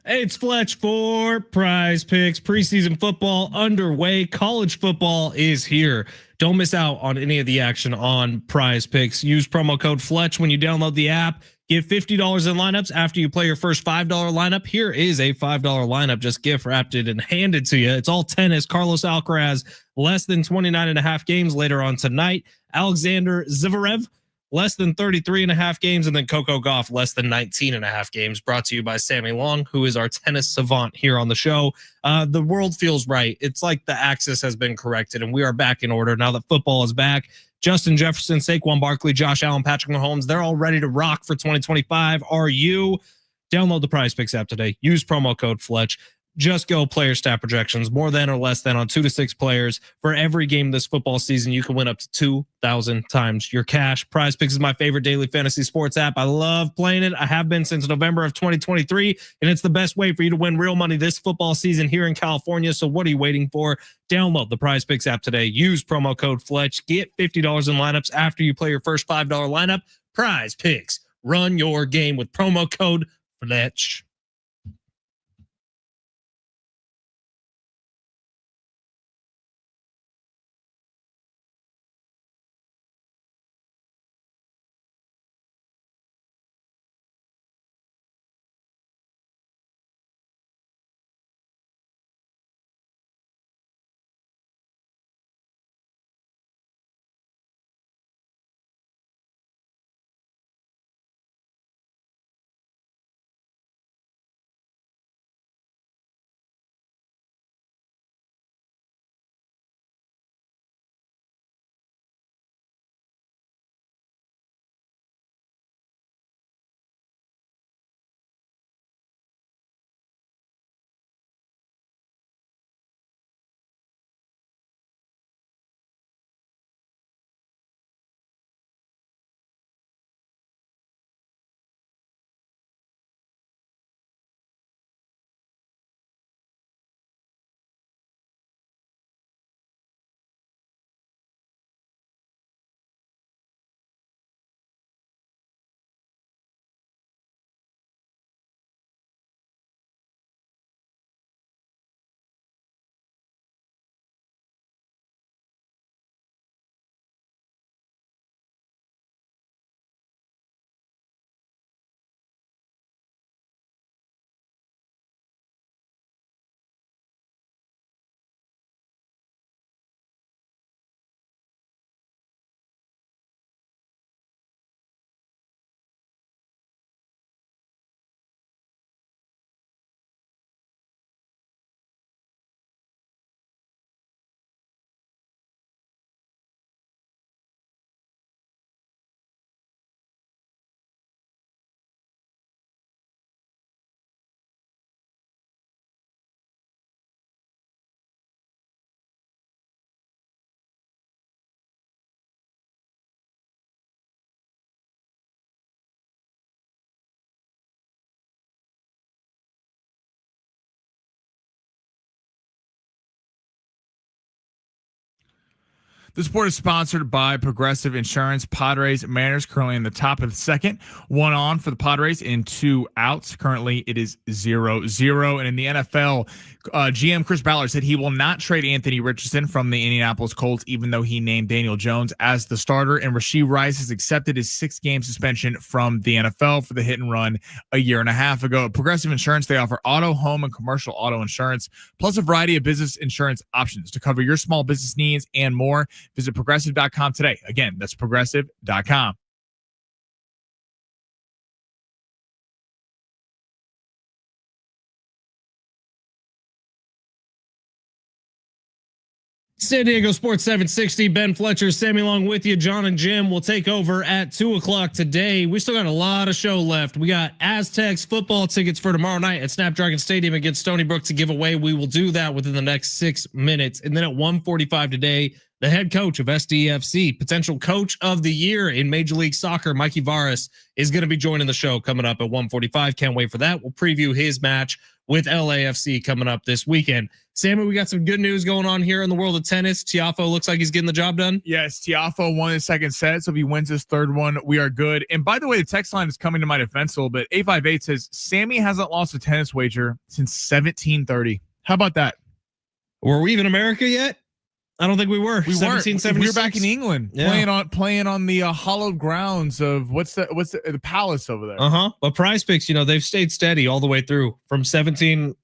S2: It's Fletch for Prize Picks. Preseason football underway. College football is here. Don't miss out on any of the action on Prize Picks. Use promo code Fletch when you download the app. Get $50 in lineups after you play your first $5 lineup. Here is a $5 lineup, just gift wrapped it and handed to you. It's all tennis. Carlos Alcaraz, less than 29.5 games later on tonight. Alexander Zverev, less than 33.5 games. And then Coco Gauff, less than 19.5 games. Brought to you by Sammy Long, who is our tennis savant here on the show. The world feels right. It's like the axis has been corrected and we are back in order now that football is back. Justin Jefferson, Saquon Barkley, Josh Allen, Patrick Mahomes, they're all ready to rock for 2025. Are you? Download the Prize Picks app today. Use promo code Fletch. Just go player stat projections, more than or less than on 2 to 6 players. For every game this football season, you can win up to 2,000 times your cash. Prize Picks is my favorite daily fantasy sports app. I love playing it. I have been since November of 2023, and it's the best way for you to win real money this football season here in California. So what are you waiting for? Download the Prize Picks app today. Use promo code Fletch. Get $50 in lineups after you play your first $5 lineup. Prize Picks. Run your game with promo code Fletch.
S1: The sport is sponsored by Progressive Insurance. Padres Mariners currently in the top of the second. 1 on for the Padres in 2 outs. Currently it is 0-0. And in the NFL, GM Chris Ballard said he will not trade Anthony Richardson from the Indianapolis Colts, even though he named Daniel Jones as the starter. And Rashee Rice has accepted his 6-game suspension from the NFL for the hit and run a year and a half ago. At Progressive Insurance, they offer auto, home, and commercial auto insurance, plus a variety of business insurance options to cover your small business needs and more. Visit progressive.com today. Again, that's progressive.com.
S2: San Diego Sports 760, Ben Fletcher, Sammy Long with you. John and Jim will take over at 2 o'clock today. We still got a lot of show left. We got Aztecs football tickets for tomorrow night at Snapdragon Stadium against Stony Brook to give away. We will do that within the next 6 minutes. And then at 1:45 today, The head coach of SDFC, potential coach of the year in Major League Soccer, Mikey Varas, is going to be joining the show coming up at 1:45. Can't wait for that. We'll preview his match with LAFC coming up this weekend. Sammy, we got some good news going on here in the world of tennis. Tiafoe looks like he's getting the job done.
S1: Yes, Tiafoe won his second set, so if he wins his third one, we are good. And by the way, the text line is coming to my defense a little bit. 858 says, Sammy hasn't lost a tennis wager since 1730. How about that?
S2: Were we even America yet? I don't think we were.
S1: We weren't. We were back in England, playing on the hallowed grounds of what's the palace over there.
S2: But Prize Picks, they've stayed steady all the way through from 1738.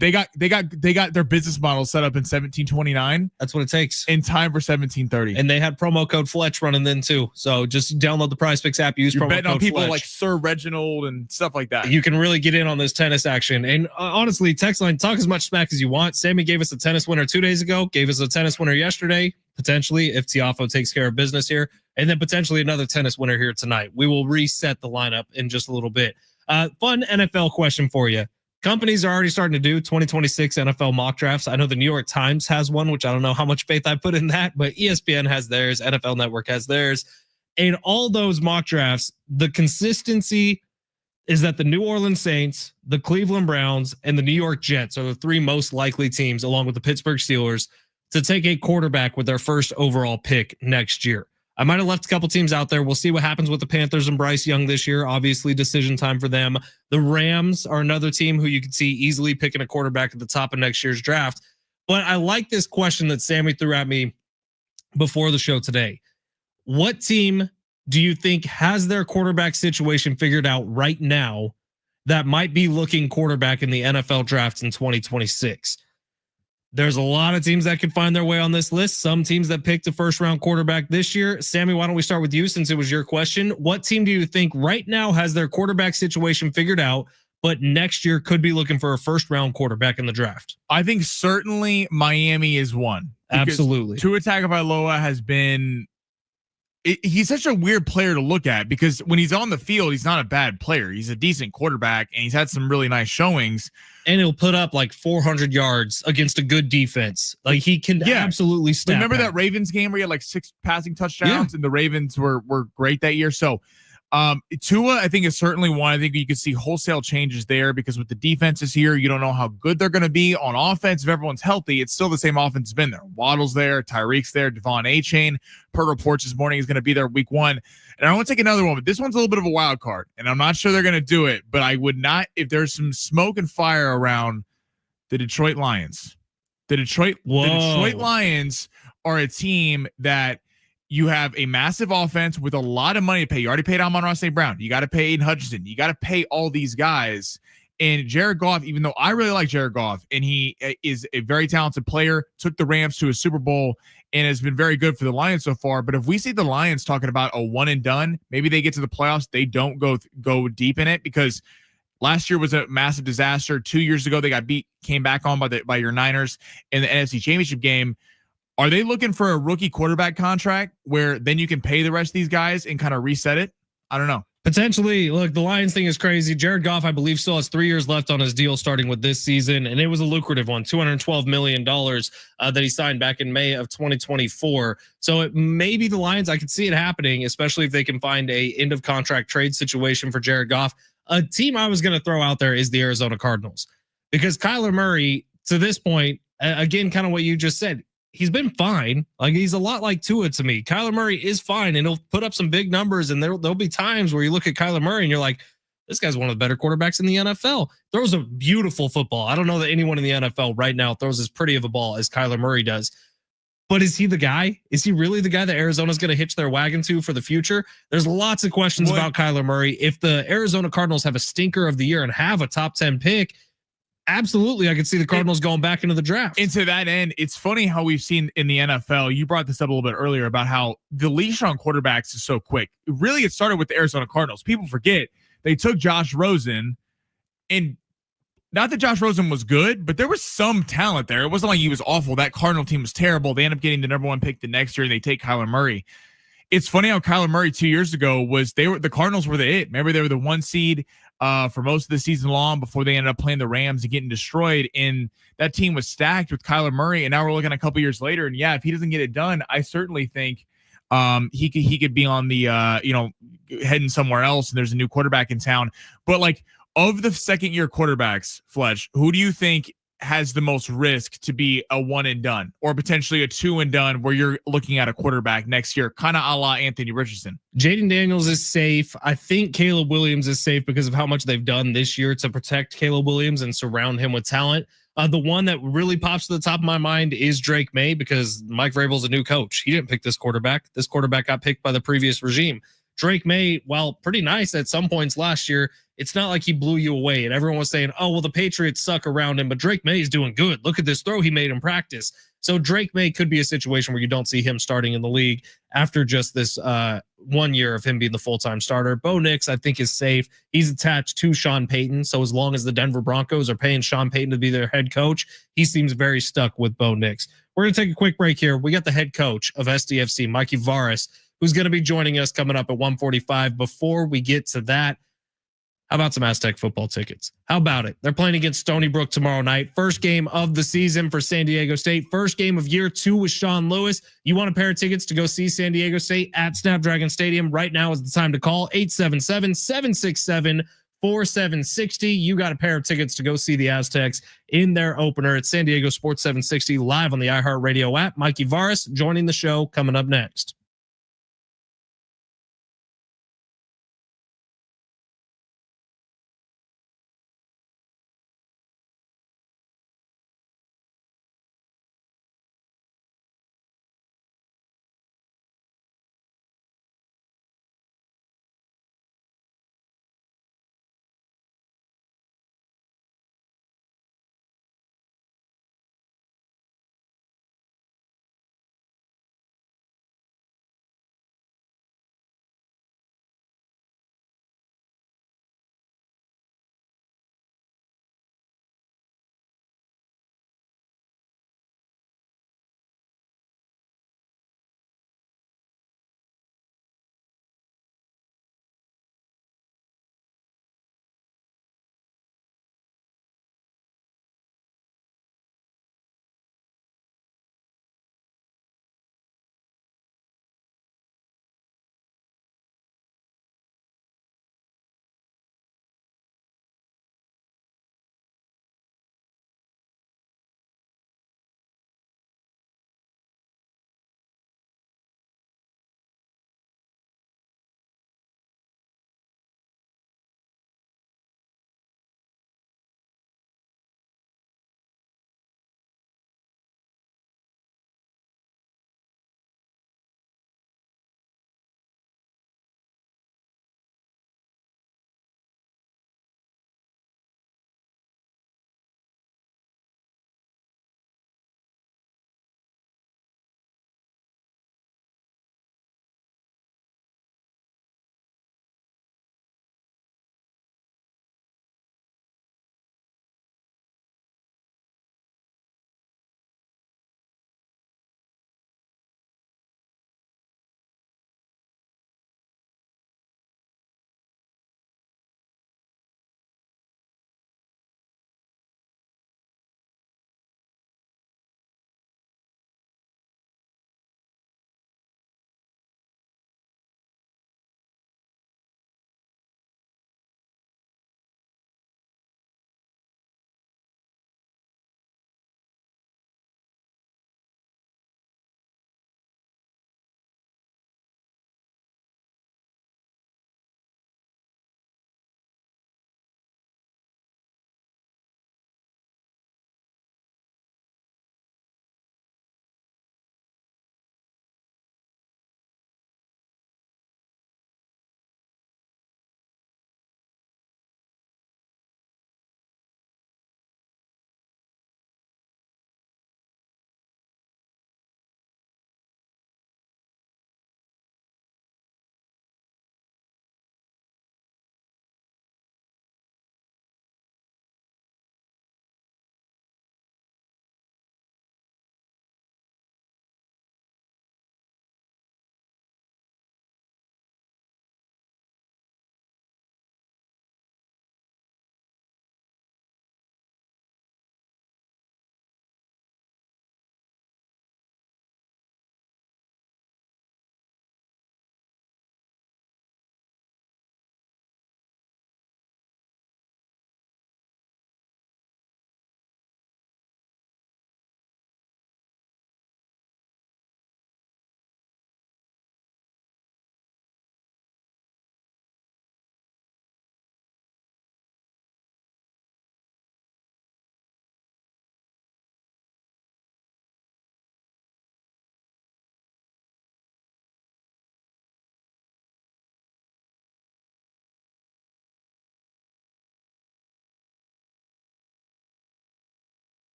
S1: They got their business model set up in 1729.
S2: That's what it takes
S1: in time for 1730.
S2: And they had promo code Fletch running then too. So just download the Prize Picks app. Use
S1: You're
S2: promo
S1: betting
S2: code
S1: on people
S2: Fletch.
S1: like Sir Reginald and stuff like that.
S2: You can really get in on this tennis action. And honestly, text line, talk as much smack as you want. Sammy gave us a tennis winner 2 days ago. Gave us a tennis winner yesterday. Potentially, if Tiafoe takes care of business here, and then potentially another tennis winner here tonight. We will reset the lineup in just a little bit. Fun NFL question for you. Companies are already starting to do 2026 NFL mock drafts. I know the New York Times has one, which I don't know how much faith I put in that, but ESPN has theirs, NFL Network has theirs. In all those mock drafts, the consistency is that the New Orleans Saints, the Cleveland Browns, and the New York Jets are the three most likely teams, along with the Pittsburgh Steelers, to take a quarterback with their first overall pick next year. I might have left a couple teams out there. We'll see what happens with the Panthers and Bryce Young this year. Obviously, decision time for them. The Rams are another team who you could see easily picking a quarterback at the top of next year's draft. But I like this question that Sammy threw at me before the show today. What team do you think has their quarterback situation figured out right now that might be looking quarterback in the NFL draft in 2026? There's a lot of teams that could find their way on this list. Some teams that picked a first round quarterback this year. Sammy, why don't we start with you since it was your question? What team do you think right now has their quarterback situation figured out, but next year could be looking for a first round quarterback in the draft?
S1: I think certainly Miami is one.
S2: Absolutely.
S1: Tua Tagovailoa has been, he's such a weird player to look at because when he's on the field, he's not a bad player. He's a decent quarterback and he's had some really nice showings.
S2: And he'll put up like 400 yards against a good defense. Like he can absolutely step.
S1: Remember that Ravens game where he had like 6 passing touchdowns and the Ravens were great that year. So Tua, I think, is certainly one. I think you could see wholesale changes there because with the defenses here, you don't know how good they're going to be on offense. If everyone's healthy, it's still the same offense has been there. Waddle's there, Tyreek's there, Devon A-Chain, per reports this morning, is going to be there week 1. And I want to take another one, but this one's a little bit of a wild card, and I'm not sure they're going to do it, but I would not, if there's some smoke and fire around the Detroit Lions. The Detroit Lions are a team that you have a massive offense with a lot of money to pay. You already paid Amon-Ra St. Brown. You got to pay Aiden Hutchinson. You got to pay all these guys. And Jared Goff, even though I really like Jared Goff, and he is a very talented player, took the Rams to a Super Bowl and has been very good for the Lions so far. But if we see the Lions talking about a one and done, maybe they get to the playoffs, they don't go deep in it because last year was a massive disaster. 2 years ago, they got beat, came back on by your Niners in the NFC Championship game. Are they looking for a rookie quarterback contract where then you can pay the rest of these guys and kind of reset it? I don't know.
S2: Potentially. Look, the Lions thing is crazy. Jared Goff, I believe, still has 3 years left on his deal starting with this season, and it was a lucrative one, $212 million that he signed back in May of 2024. So it may be the Lions. I could see it happening, especially if they can find a end of contract trade situation for Jared Goff. A team I was going to throw out there is the Arizona Cardinals because Kyler Murray, to this point, again, kind of what you just said, he's been fine. Like he's a lot like Tua to me. Kyler Murray is fine and he'll put up some big numbers. And there'll be times where you look at Kyler Murray and you're like, this guy's one of the better quarterbacks in the NFL. Throws a beautiful football. I don't know that anyone in the NFL right now throws as pretty of a ball as Kyler Murray does. But is he the guy? Is he really the guy that Arizona's going to hitch their wagon to for the future? There's lots of questions about Kyler Murray. If the Arizona Cardinals have a stinker of the year and have a top 10 pick, absolutely, I could see the Cardinals going back into the draft.
S1: And to that end, it's funny how we've seen in the NFL, you brought this up a little bit earlier about how the leash on quarterbacks is so quick. Really, it started with the Arizona Cardinals. People forget they took Josh Rosen, and not that Josh Rosen was good, but there was some talent there. It wasn't like he was awful. That Cardinal team was terrible. They end up getting the number 1 pick the next year, and they take Kyler Murray. It's funny how Kyler Murray 2 years ago the Cardinals were the it. Remember, they were the 1 seed for most of the season long before they ended up playing the Rams and getting destroyed. And that team was stacked with Kyler Murray. And now we're looking a couple years later. And yeah, if he doesn't get it done, I certainly think he could be on the heading somewhere else. And there's a new quarterback in town. But like, of the second year quarterbacks, Fletch, who do you think has the most risk to be a 1 and done or potentially a 2 and done where you're looking at a quarterback next year, kind of a la Anthony Richardson?
S2: Jaden Daniels is safe. I think Caleb Williams is safe because of how much they've done this year to protect Caleb Williams and surround him with talent. The one that really pops to the top of my mind is Drake May, because Mike Vrabel's a new coach. He didn't pick this quarterback. This quarterback got picked by the previous regime. Drake May, while pretty nice at some points last year, it's not like he blew you away. And everyone was saying, oh, well, the Patriots suck around him, but Drake May is doing good. Look at this throw he made in practice. So Drake May could be a situation where you don't see him starting in the league after just this 1 year of him being the full-time starter. Bo Nix, I think, is safe. He's attached to Sean Payton. So as long as the Denver Broncos are paying Sean Payton to be their head coach, he seems very stuck with Bo Nix. We're going to take a quick break here. We got the head coach of SDFC, Mikey Varas, who's going to be joining us coming up at 1:45. Before we get to that, how about some Aztec football tickets? How about it? They're playing against Stony Brook tomorrow night. First game of the season for San Diego State. First game of year 2 with Sean Lewis. You want a pair of tickets to go see San Diego State at Snapdragon Stadium? Right now is the time to call 877-767-4760. You got a pair of tickets to go see the Aztecs in their opener at San Diego Sports 760 live on the iHeartRadio app. Mikey Varas joining the show coming up next.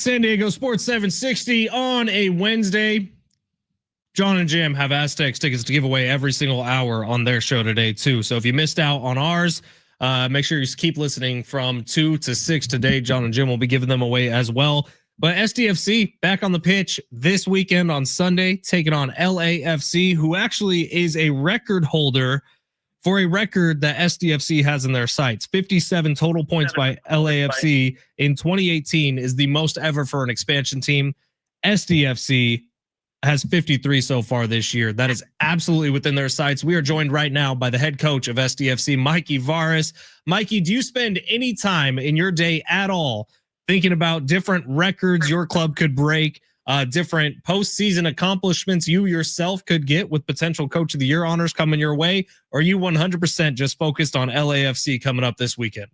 S2: San Diego Sports 760 on a Wednesday. John and Jim have Aztecs tickets to give away every single hour on their show today too. So if you missed out on ours, make sure you keep listening from 2 to 6 today. John and Jim will be giving them away as well. But SDFC back on the pitch this weekend on Sunday, taking on LAFC, who actually is a record holder for a record that SDFC has in their sights. 57 total points by LAFC in 2018 is the most ever for an expansion team. SDFC has 53 so far this year. That is absolutely within their sights. We are joined right now by the head coach of SDFC, Mikey Varas. Mikey, do you spend any time in your day at all thinking about different records your club could break, different postseason accomplishments you yourself could get with potential Coach of the Year honors coming your way? Or are you 100% just focused on LAFC coming up this weekend?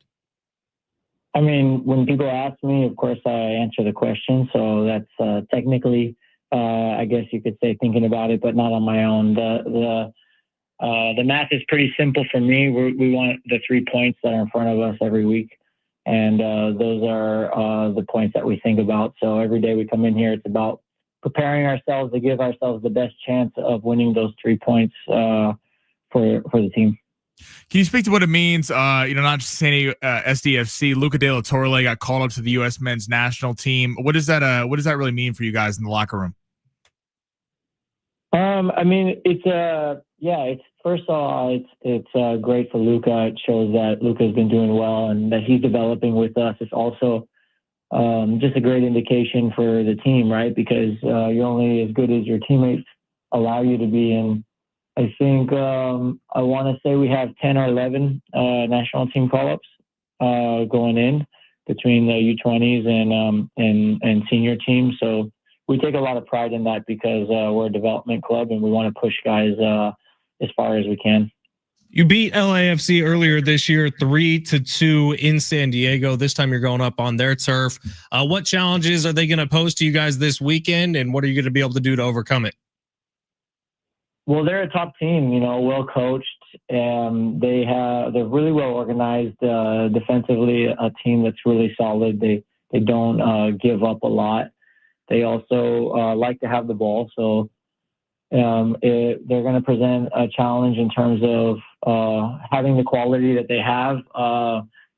S5: I mean, when people ask me, of course, I answer the question. So that's technically, I guess you could say, thinking about it, but not on my own. The math is pretty simple for me. We want the 3 points that are in front of us every week. And those are the points that we think about. So every day we come in here, it's about preparing ourselves to give ourselves the best chance of winning those 3 points for the team.
S1: Can you speak to what it means? Not just saying SDFC. Luca De La Torre got called up to the U.S. men's national team. What does that really mean for you guys in the locker room?
S5: I mean, it's first of all, it's great for Luca. It shows that Luca's been doing well and that he's developing with us. It's also just a great indication for the team, right? Because you're only as good as your teammates allow you to be. And I think I want to say we have 10 or 11 national team call-ups going in between the U20s and senior teams. So we take a lot of pride in that because we're a development club and we want to push guys as far as we can.
S2: You beat LAFC earlier this year, 3-2 in San Diego. This time you're going up on their turf. What challenges are they going to pose to you guys this weekend, and what are you going to be able to do to overcome it?
S5: Well, they're a top team, well coached, and they're really well organized defensively. A team that's really solid. They don't give up a lot. They also like to have the ball, so they're going to present a challenge in terms of having the quality that they have.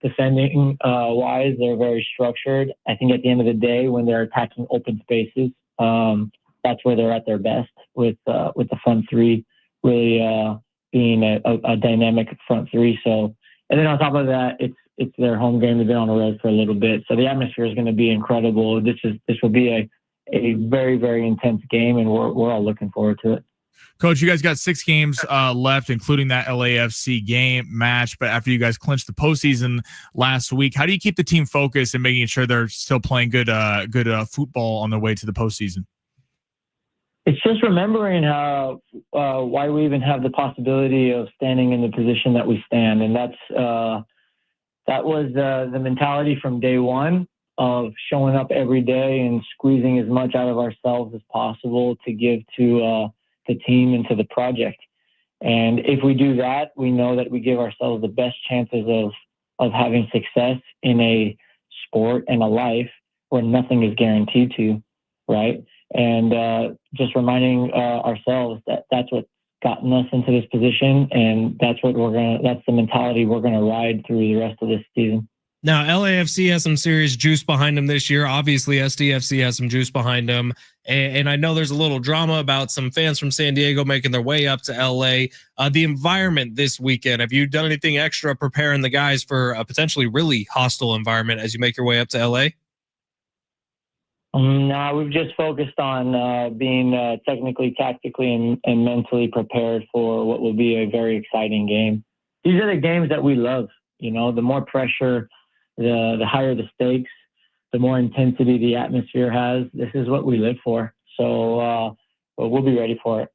S5: Defending wise, they're very structured. I think at the end of the day, when they're attacking open spaces, that's where they're at their best with the front three really being a dynamic front three. So, and then on top of that, it's their home game. They've been on the road for a little bit, so the atmosphere is going to be incredible. This will be a very, very intense game, and we're all looking forward to it.
S1: Coach, you guys got 6 games left, including that LAFC game match. But after you guys clinched the postseason last week, how do you keep the team focused and making sure they're still playing good football on their way to the postseason?
S5: It's just remembering why we even have the possibility of standing in the position that we stand, and that was the mentality from day one of showing up every day and squeezing as much out of ourselves as possible to give to the team and to the project. And if we do that, we know that we give ourselves the best chances of having success in a sport and a life where nothing is guaranteed to, right? And just reminding ourselves that that's what's gotten us into this position, and that's the mentality we're gonna ride through the rest of this season.
S2: Now, LAFC has some serious juice behind them this year. Obviously, SDFC has some juice behind them. And I know there's a little drama about some fans from San Diego making their way up to LA. The environment this weekend, have you done anything extra preparing the guys for a potentially really hostile environment as you make your way up to LA?
S5: No, we've just focused on being technically, tactically, and mentally prepared for what will be a very exciting game. These are the games that we love. The more pressure, the higher the stakes, the more intensity the atmosphere has. This is what we live for. So we'll be ready for it.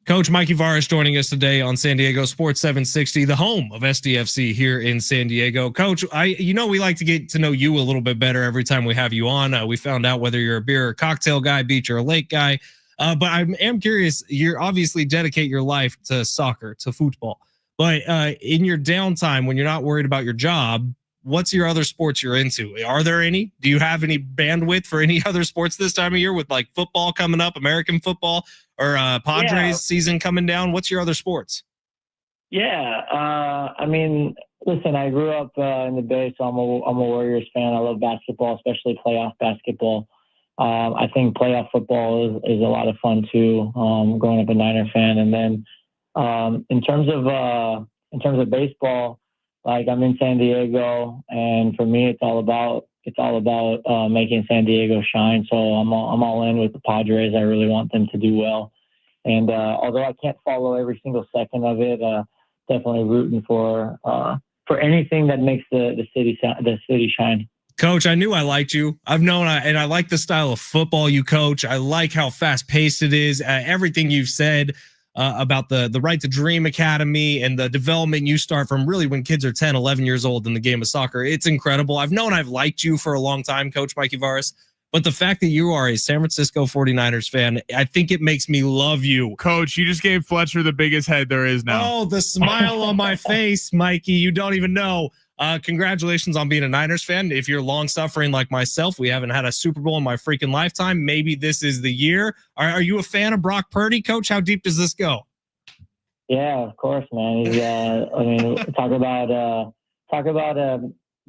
S2: Coach Mikey Varas joining us today on San Diego Sports 760, the home of SDFC here in San Diego. Coach, we like to get to know you a little bit better every time we have you on. We found out whether you're a beer or cocktail guy, beach or a lake guy. But I am curious, you obviously dedicate your life to soccer, to football. But in your downtime, when you're not worried about your job, what's your other sports you're into? Are there any? Do you have any bandwidth for any other sports this time of year with like football coming up, American football, or Padres season coming down? What's your other sports?
S5: Yeah, I mean, listen, I grew up in the Bay, so I'm a Warriors fan. I love basketball, especially playoff basketball. I think playoff football is a lot of fun too. Growing up a Niner fan, and then in terms of baseball, like I'm in San Diego, and for me, it's all about making San Diego shine. So I'm all in with the Padres. I really want them to do well, and although I can't follow every single second of it, definitely rooting for anything that makes the city shine.
S2: Coach, I knew I liked you. I've known, and I like the style of football you coach. I like how fast paced it is. Everything you've said about the Right to Dream Academy and the development you start from really when kids are 10, 11 years old in the game of soccer. It's incredible. I've known I've liked you for a long time, Coach Mikey Varas, but the fact that you are a San Francisco 49ers fan, I think it makes me love you.
S1: Coach, you just gave Fletcher the biggest head there is now.
S2: Oh, the smile on my face, Mikey. You don't even know. Congratulations on being a Niners fan. If you're long suffering like myself, we haven't had a Super Bowl in my freaking lifetime. Maybe this is the year. Are you a fan of Brock Purdy, Coach? How deep does this go?
S5: Yeah, of course, man. He's, I mean, talk about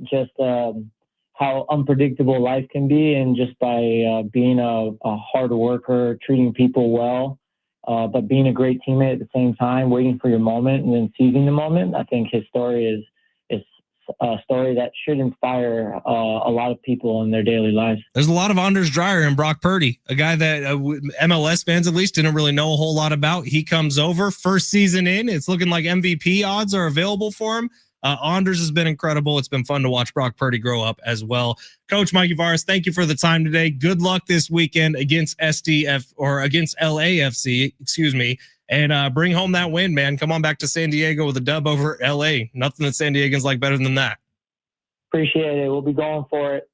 S5: just how unpredictable life can be, and just by being a hard worker, treating people well, but being a great teammate at the same time, waiting for your moment and then seizing the moment. I think his story is a story that should inspire a lot of people in their daily lives.
S2: There's a lot of Anders Dreyer and Brock Purdy, a guy that MLS fans at least didn't really know a whole lot about. He comes over, first season in. It's looking like MVP odds are available for him. Anders has been incredible. It's been fun to watch Brock Purdy grow up as well. Coach Mikey Varas, thank you for the time today. Good luck this weekend against against LAFC, excuse me. And bring home that win, man. Come on back to San Diego with a dub over LA. Nothing that San Diegans like better than that.
S5: Appreciate it. We'll be going for it.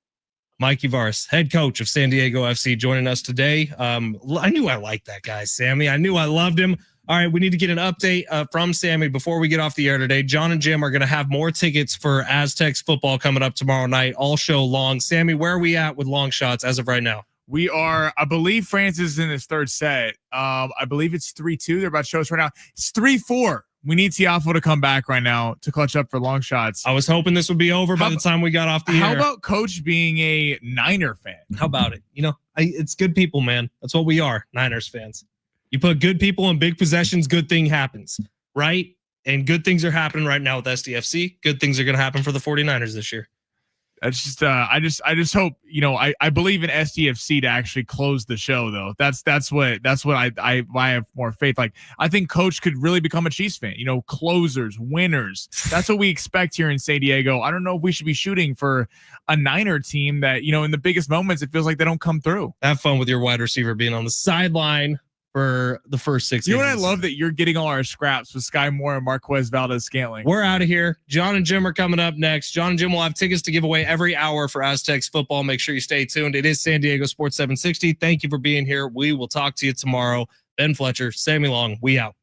S2: Mikey Varas, head coach of San Diego FC, joining us today. I knew I liked that guy, Sammy. I knew I loved him. All right, we need to get an update from Sammy before we get off the air today. John and Jim are going to have more tickets for Aztecs football coming up tomorrow night, all show long. Sammy, where are we at with long shots as of right now?
S1: We are, I believe France is in his third set. I believe it's 3-2. They're about to show us right now. It's 3-4. We need Tiafo to come back right now to clutch up for long shots.
S2: I was hoping this would be over by the time we got off the air.
S1: How about Coach being a Niner fan?
S2: How about it? You know, it's good people, man. That's what we are, Niners fans. You put good people in big possessions, good thing happens, right? And good things are happening right now with SDFC. Good things are going to happen for the 49ers this year.
S1: That's just I just hope, you know, I believe in SDFC to actually close the show though. That's what I have more faith. Like I think Coach could really become a Chiefs fan, you know, closers, winners. That's what we expect here in San Diego. I don't know if we should be shooting for a Niner team that, you know, in the biggest moments it feels like they don't come through.
S2: Have fun with your wide receiver being on the sideline for the first 6
S1: You know
S2: games.
S1: what I love? That you're getting all our scraps with Sky Moore and Marquez Valdez-Scantling.
S2: We're out of here. John and Jim are coming up next. John and Jim will have tickets to give away every hour for Aztecs football. Make sure you stay tuned. It is San Diego Sports 760. Thank you for being here. We will talk to you tomorrow. Ben Fletcher, Sammy Long, we out.